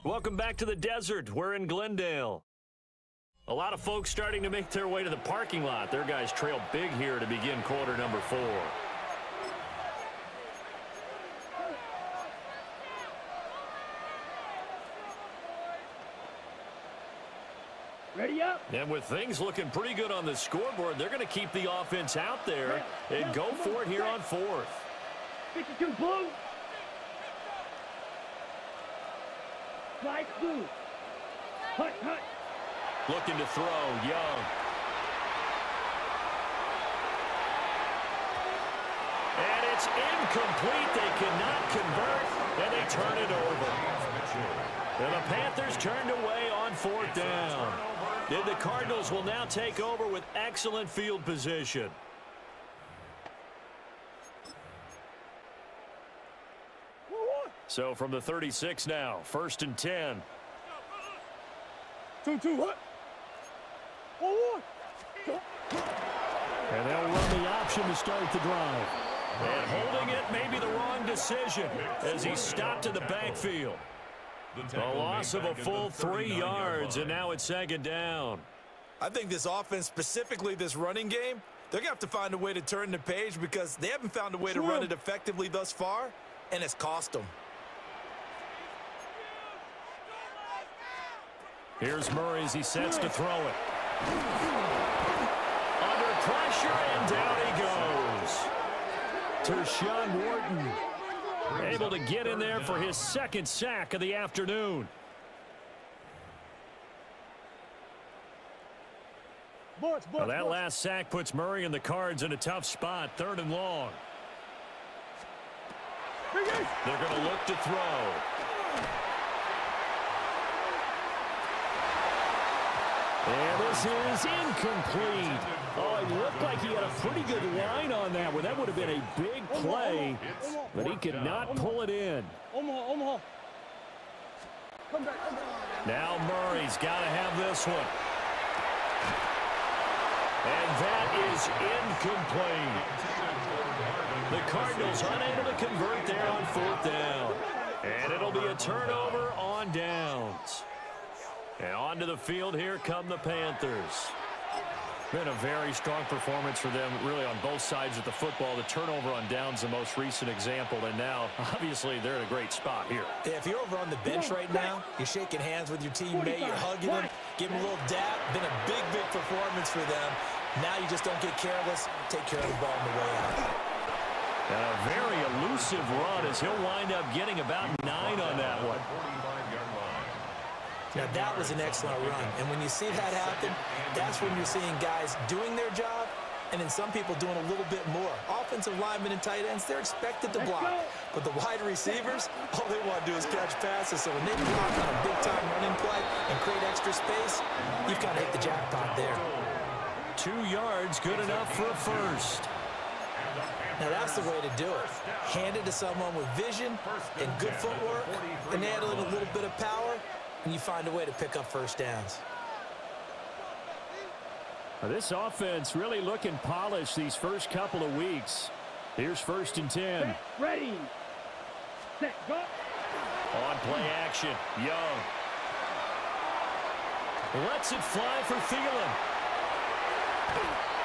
Welcome back to the desert. We're in Glendale. A lot of folks starting to make their way to the parking lot. Their guys trail big here to begin quarter number 4. Ready up. And with things looking pretty good on the scoreboard, they're going to keep the offense out there and go for it here on 4th. 52 blue. Slide blue. Hut, hut. Looking to throw, Young. And it's incomplete. They cannot convert, and they turn it over. And the Panthers turned away on 4th down. And the Cardinals will now take over with excellent field position. So from the 36 now, 1st and 10. 2-2, what? 1-1. And they'll run the option to start the drive. And holding it may be the wrong decision as he stopped in the backfield. A loss of a full 3 yards, and now it's 2nd down. I think this offense, specifically this running game, they're going to have to find a way to turn the page because they haven't found a way to run it effectively thus far, and it's cost them. Here's Murray as he sets to throw it. Under pressure, and down he goes. Tershawn Wharton able to get in there for his 2nd sack of the afternoon. Well, that last sack puts Murray and the Cards in a tough spot, 3rd and long. They're going to look to throw. And this is incomplete. Oh, it looked like he had a pretty good line on that one. That would have been a big play, but he could not pull it in. Omaha. Now Murray's got to have this one. And that is incomplete. The Cardinals unable to convert there on 4th down. And it'll be a turnover on downs. And onto the field, here come the Panthers. Been a very strong performance for them, really, on both sides of the football. The turnover on downs, the most recent example, and now, obviously, they're in a great spot here. Yeah, if you're over on the bench right now, you're shaking hands with your teammate, you're hugging him, giving him a little dap. Been a big, big performance for them. Now you just don't get careless. Take care of the ball on the way out. And a very elusive run as he'll wind up getting about 9 on that one. Now, that was an excellent run. And when you see that happen, that's when you're seeing guys doing their job and then some people doing a little bit more. Offensive linemen and tight ends, they're expected to block. But the wide receivers, all they want to do is catch passes. So when they block on a big-time running play and create extra space, you've kind of hit the jackpot there. 2 yards, good enough for a first. Now, that's the way to do it. Hand it to someone with vision and good footwork, and add a little bit of power, and you find a way to pick up first downs. This offense really looking polished these first couple of weeks. Here's 1st and 10. Ready. Set, go. On play action, Young. Lets it fly for Thielen.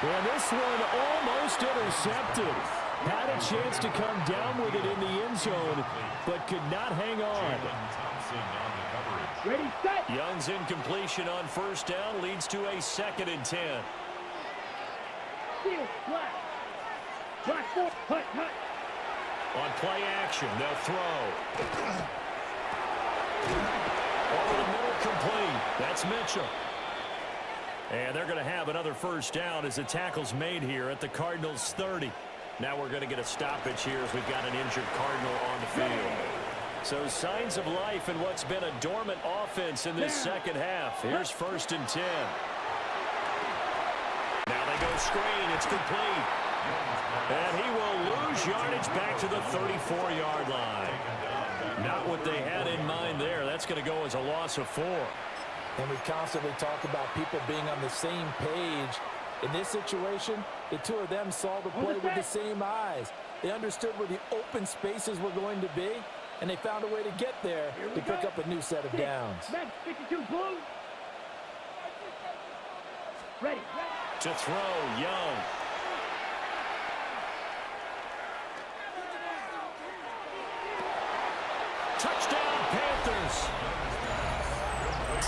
And this one almost intercepted. Had a chance to come down with it in the end zone, but could not hang on. Ready, set. Young's incompletion on 1st down leads to a 2nd and 10. Steal, flat. Black four, hut, hut. On play action, they'll throw. Over the middle, complete. That's Mitchell. And they're going to have another 1st down as the tackle's made here at the Cardinals' 30. Now we're going to get a stoppage here as we've got an injured Cardinal on the field. So signs of life in what's been a dormant offense in this second half. Here's 1st and 10. Now they go screen. It's complete. And he will lose yardage back to the 34-yard line. Not what they had in mind there. That's going to go as a loss of 4. And we constantly talk about people being on the same page In this situation, the two of them saw the play with the same eyes. They understood where the open spaces were going to be, and they found a way to get there to pick up a new set of downs. Men, 52 blue. Ready. To throw, Young. Touchdown, Panthers.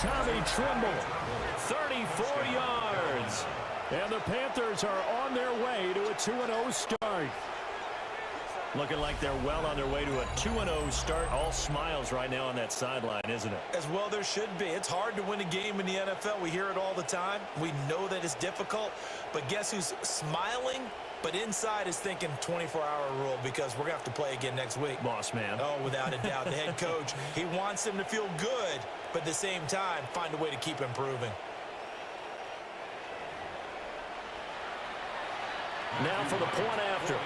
Tommy Trimble, 34 yards. And the Panthers are on their way to a 2-0 start. Looking like they're well on their way to a 2-0 start. All smiles right now on that sideline, isn't it? As well there should be. It's hard to win a game in the NFL. We hear it all the time. We know that it's difficult. But guess who's smiling? But inside is thinking 24-hour rule because we're going to have to play again next week. Boss man. Oh, without a doubt. The head coach, he wants them to feel good, but at the same time, find a way to keep improving. Now for the point after.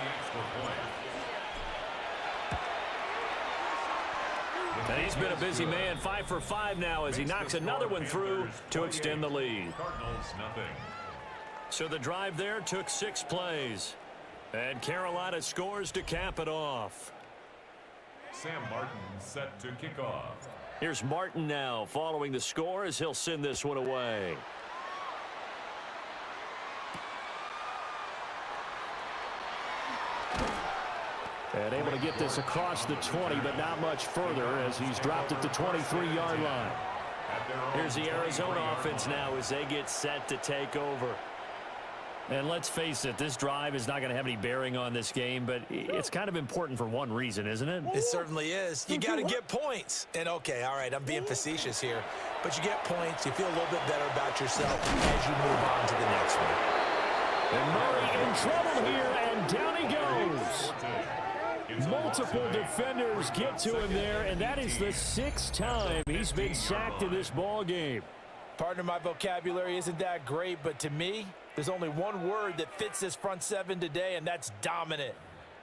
And he's been a busy man, 5 for 5 now as he knocks another one through to extend the lead. Cardinals, nothing. So the drive there took 6 plays. And Carolina scores to cap it off. Sam Martin set to kick off. Here's Martin now following the score as he'll send this one away. And able to get this across the 20, but not much further as he's dropped at the 23-yard line. Here's the Arizona offense now as they get set to take over. And let's face it, this drive is not going to have any bearing on this game, but it's kind of important for one reason, isn't it? It certainly is. You got to get points. And, okay, all right, I'm being facetious here. But you get points, you feel a little bit better about yourself as you move on to the next one. And Murray in trouble here, and down he goes. Multiple defenders get to him there, and that is the 6th time he's been sacked in this ball game. Partner, my vocabulary isn't that great, but to me, there's only one word that fits this front seven today, and that's dominant.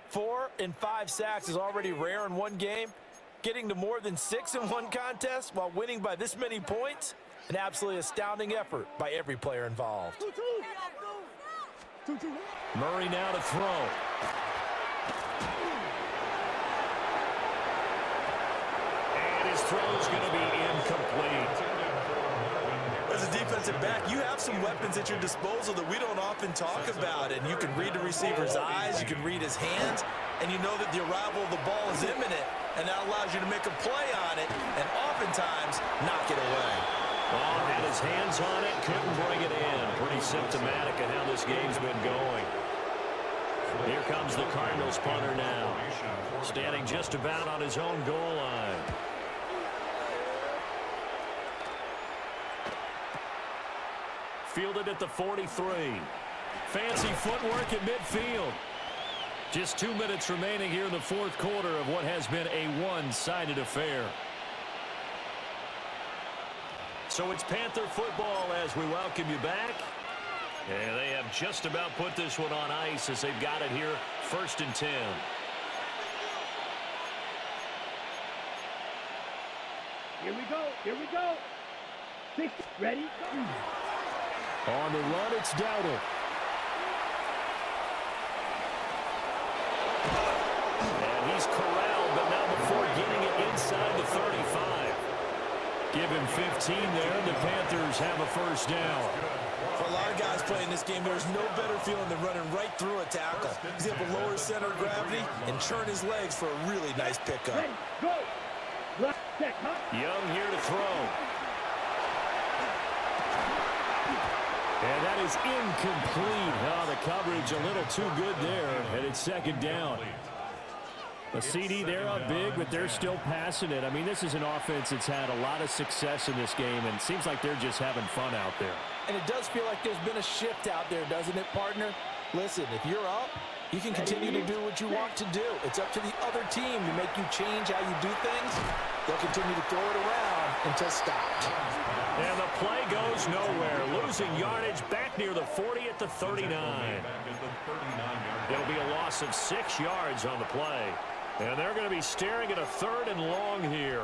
4 and 5 sacks is already rare in one game. Getting to more than 6 in one contest while winning by this many points, an absolutely astounding effort by every player involved. Murray now to throw. His throw is going to be incomplete. As a defensive back, you have some weapons at your disposal that we don't often talk about. And you can read the receiver's eyes, you can read his hands, and you know that the arrival of the ball is imminent. And that allows you to make a play on it and oftentimes knock it away. Oh, had his hands on it, couldn't bring it in. Pretty symptomatic of how this game's been going. Here comes the Cardinals punter now, standing just about on his own goal line. Fielded at the 43. Fancy footwork at midfield. Just 2 minutes remaining here in the 4th quarter of what has been a one-sided affair. So it's Panther football as we welcome you back. And they have just about put this one on ice as they've got it here, 1st and 10. Here we go. 6, ready, go. On the run, it's Dowdle. And he's corralled, but now before getting it inside the 35. Give him 15 there. The Panthers have a 1st down. For a lot of guys playing this game, there's no better feeling than running right through a tackle. He's able to lower his center of gravity and churn his legs for a really nice pickup. Ready, go. Left check, Young here to throw. And that is incomplete. Oh, the coverage a little too good there, and it's 2nd down. The CD, they're up big, but they're still passing it. I mean, this is an offense that's had a lot of success in this game, and it seems like they're just having fun out there. And it does feel like there's been a shift out there, doesn't it, partner? Listen, if you're up, you can continue to do what you want to do. It's up to the other team to make you change how you do things. They'll continue to throw it around until stopped. And the play goes nowhere. Losing yardage back near the 40 at the 39. There'll be a loss of 6 yards on the play. And they're going to be staring at a 3rd and long here.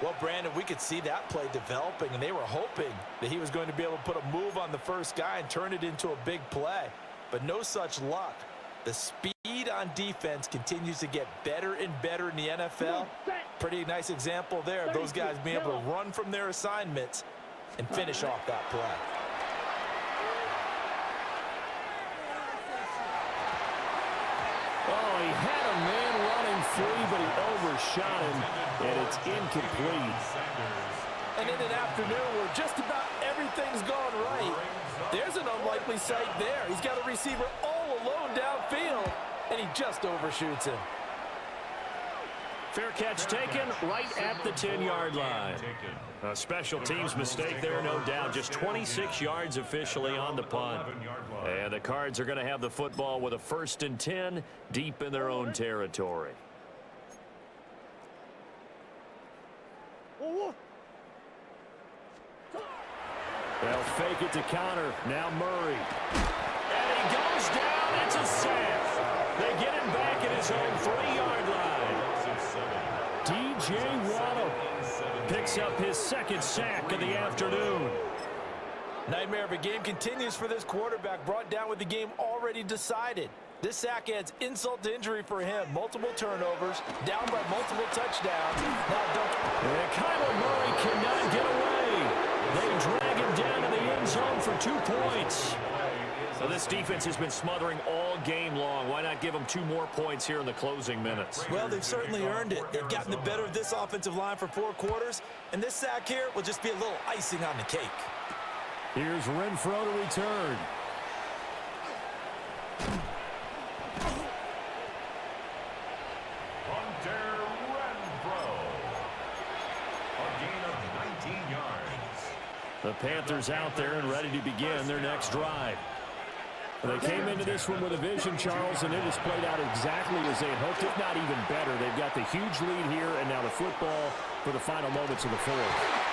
Well, Brandon, we could see that play developing, and they were hoping that he was going to be able to put a move on the first guy and turn it into a big play. But no such luck. The speed on defense continues to get better and better in the NFL. Pretty nice example there of those guys being able to run from their assignments and finish off that play. Oh, he had a man running free, but he overshot him, and it's incomplete. And in an afternoon where just about everything's gone right, there's an unlikely sight there. He's got a receiver all alone downfield, and he just overshoots him. Fair catch taken right at the 10-yard line. A special teams mistake there, no doubt. Just 26 yards officially on the punt. And the Cards are going to have the football with a 1st and 10 deep in their own territory. They'll fake it to counter. Now Murray. And he goes down. It's a sack. They get him back at his own 3-yard line. DJ Waddle picks up his 2nd sack of the afternoon. Nightmare of a game continues for this quarterback, brought down with the game already decided. This sack adds insult to injury for him. Multiple turnovers, down by multiple touchdowns. And Kyler Murray cannot get away. They drag him down in the end zone for 2 points. So this defense has been smothering all game long. Why not give them 2 more points here in the closing minutes? Well, they've certainly earned it. They've gotten the better of this offensive line for 4 quarters, and this sack here will just be a little icing on the cake. Here's Renfro to return. Hunter Renfro. A gain of 19 yards. The Panthers out there and ready to begin their next drive. They came into this one with a vision, Charles, and it has played out exactly as they had hoped, if not even better. They've got the huge lead here, and now the football for the final moments of the 4th.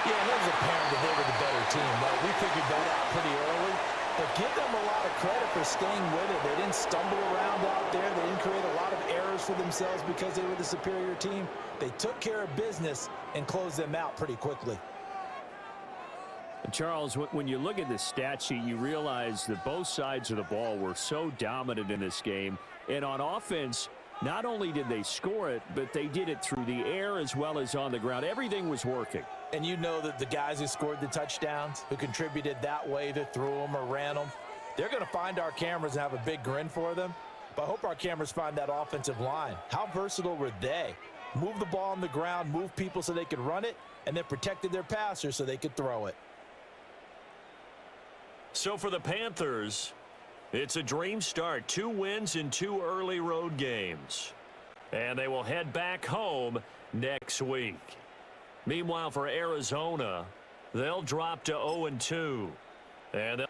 Yeah, it was apparent that they were the better team, right? We figured that out pretty early. But give them a lot of credit for staying with it. They didn't stumble around out there. They didn't create a lot of errors for themselves because they were the superior team. They took care of business and closed them out pretty quickly. Charles, when you look at the stat sheet, you realize that both sides of the ball were so dominant in this game. And on offense, not only did they score it, but they did it through the air as well as on the ground. Everything was working. And you know that the guys who scored the touchdowns, who contributed that way, to threw them or ran them, they're going to find our cameras and have a big grin for them. But I hope our cameras find that offensive line. How versatile were they? Move the ball on the ground, move people so they could run it, and then protected their passers so they could throw it. So for the Panthers, it's a dream start. 2 wins in 2 early road games. And they will head back home next week. Meanwhile, for Arizona, they'll drop to 0-2. And they'll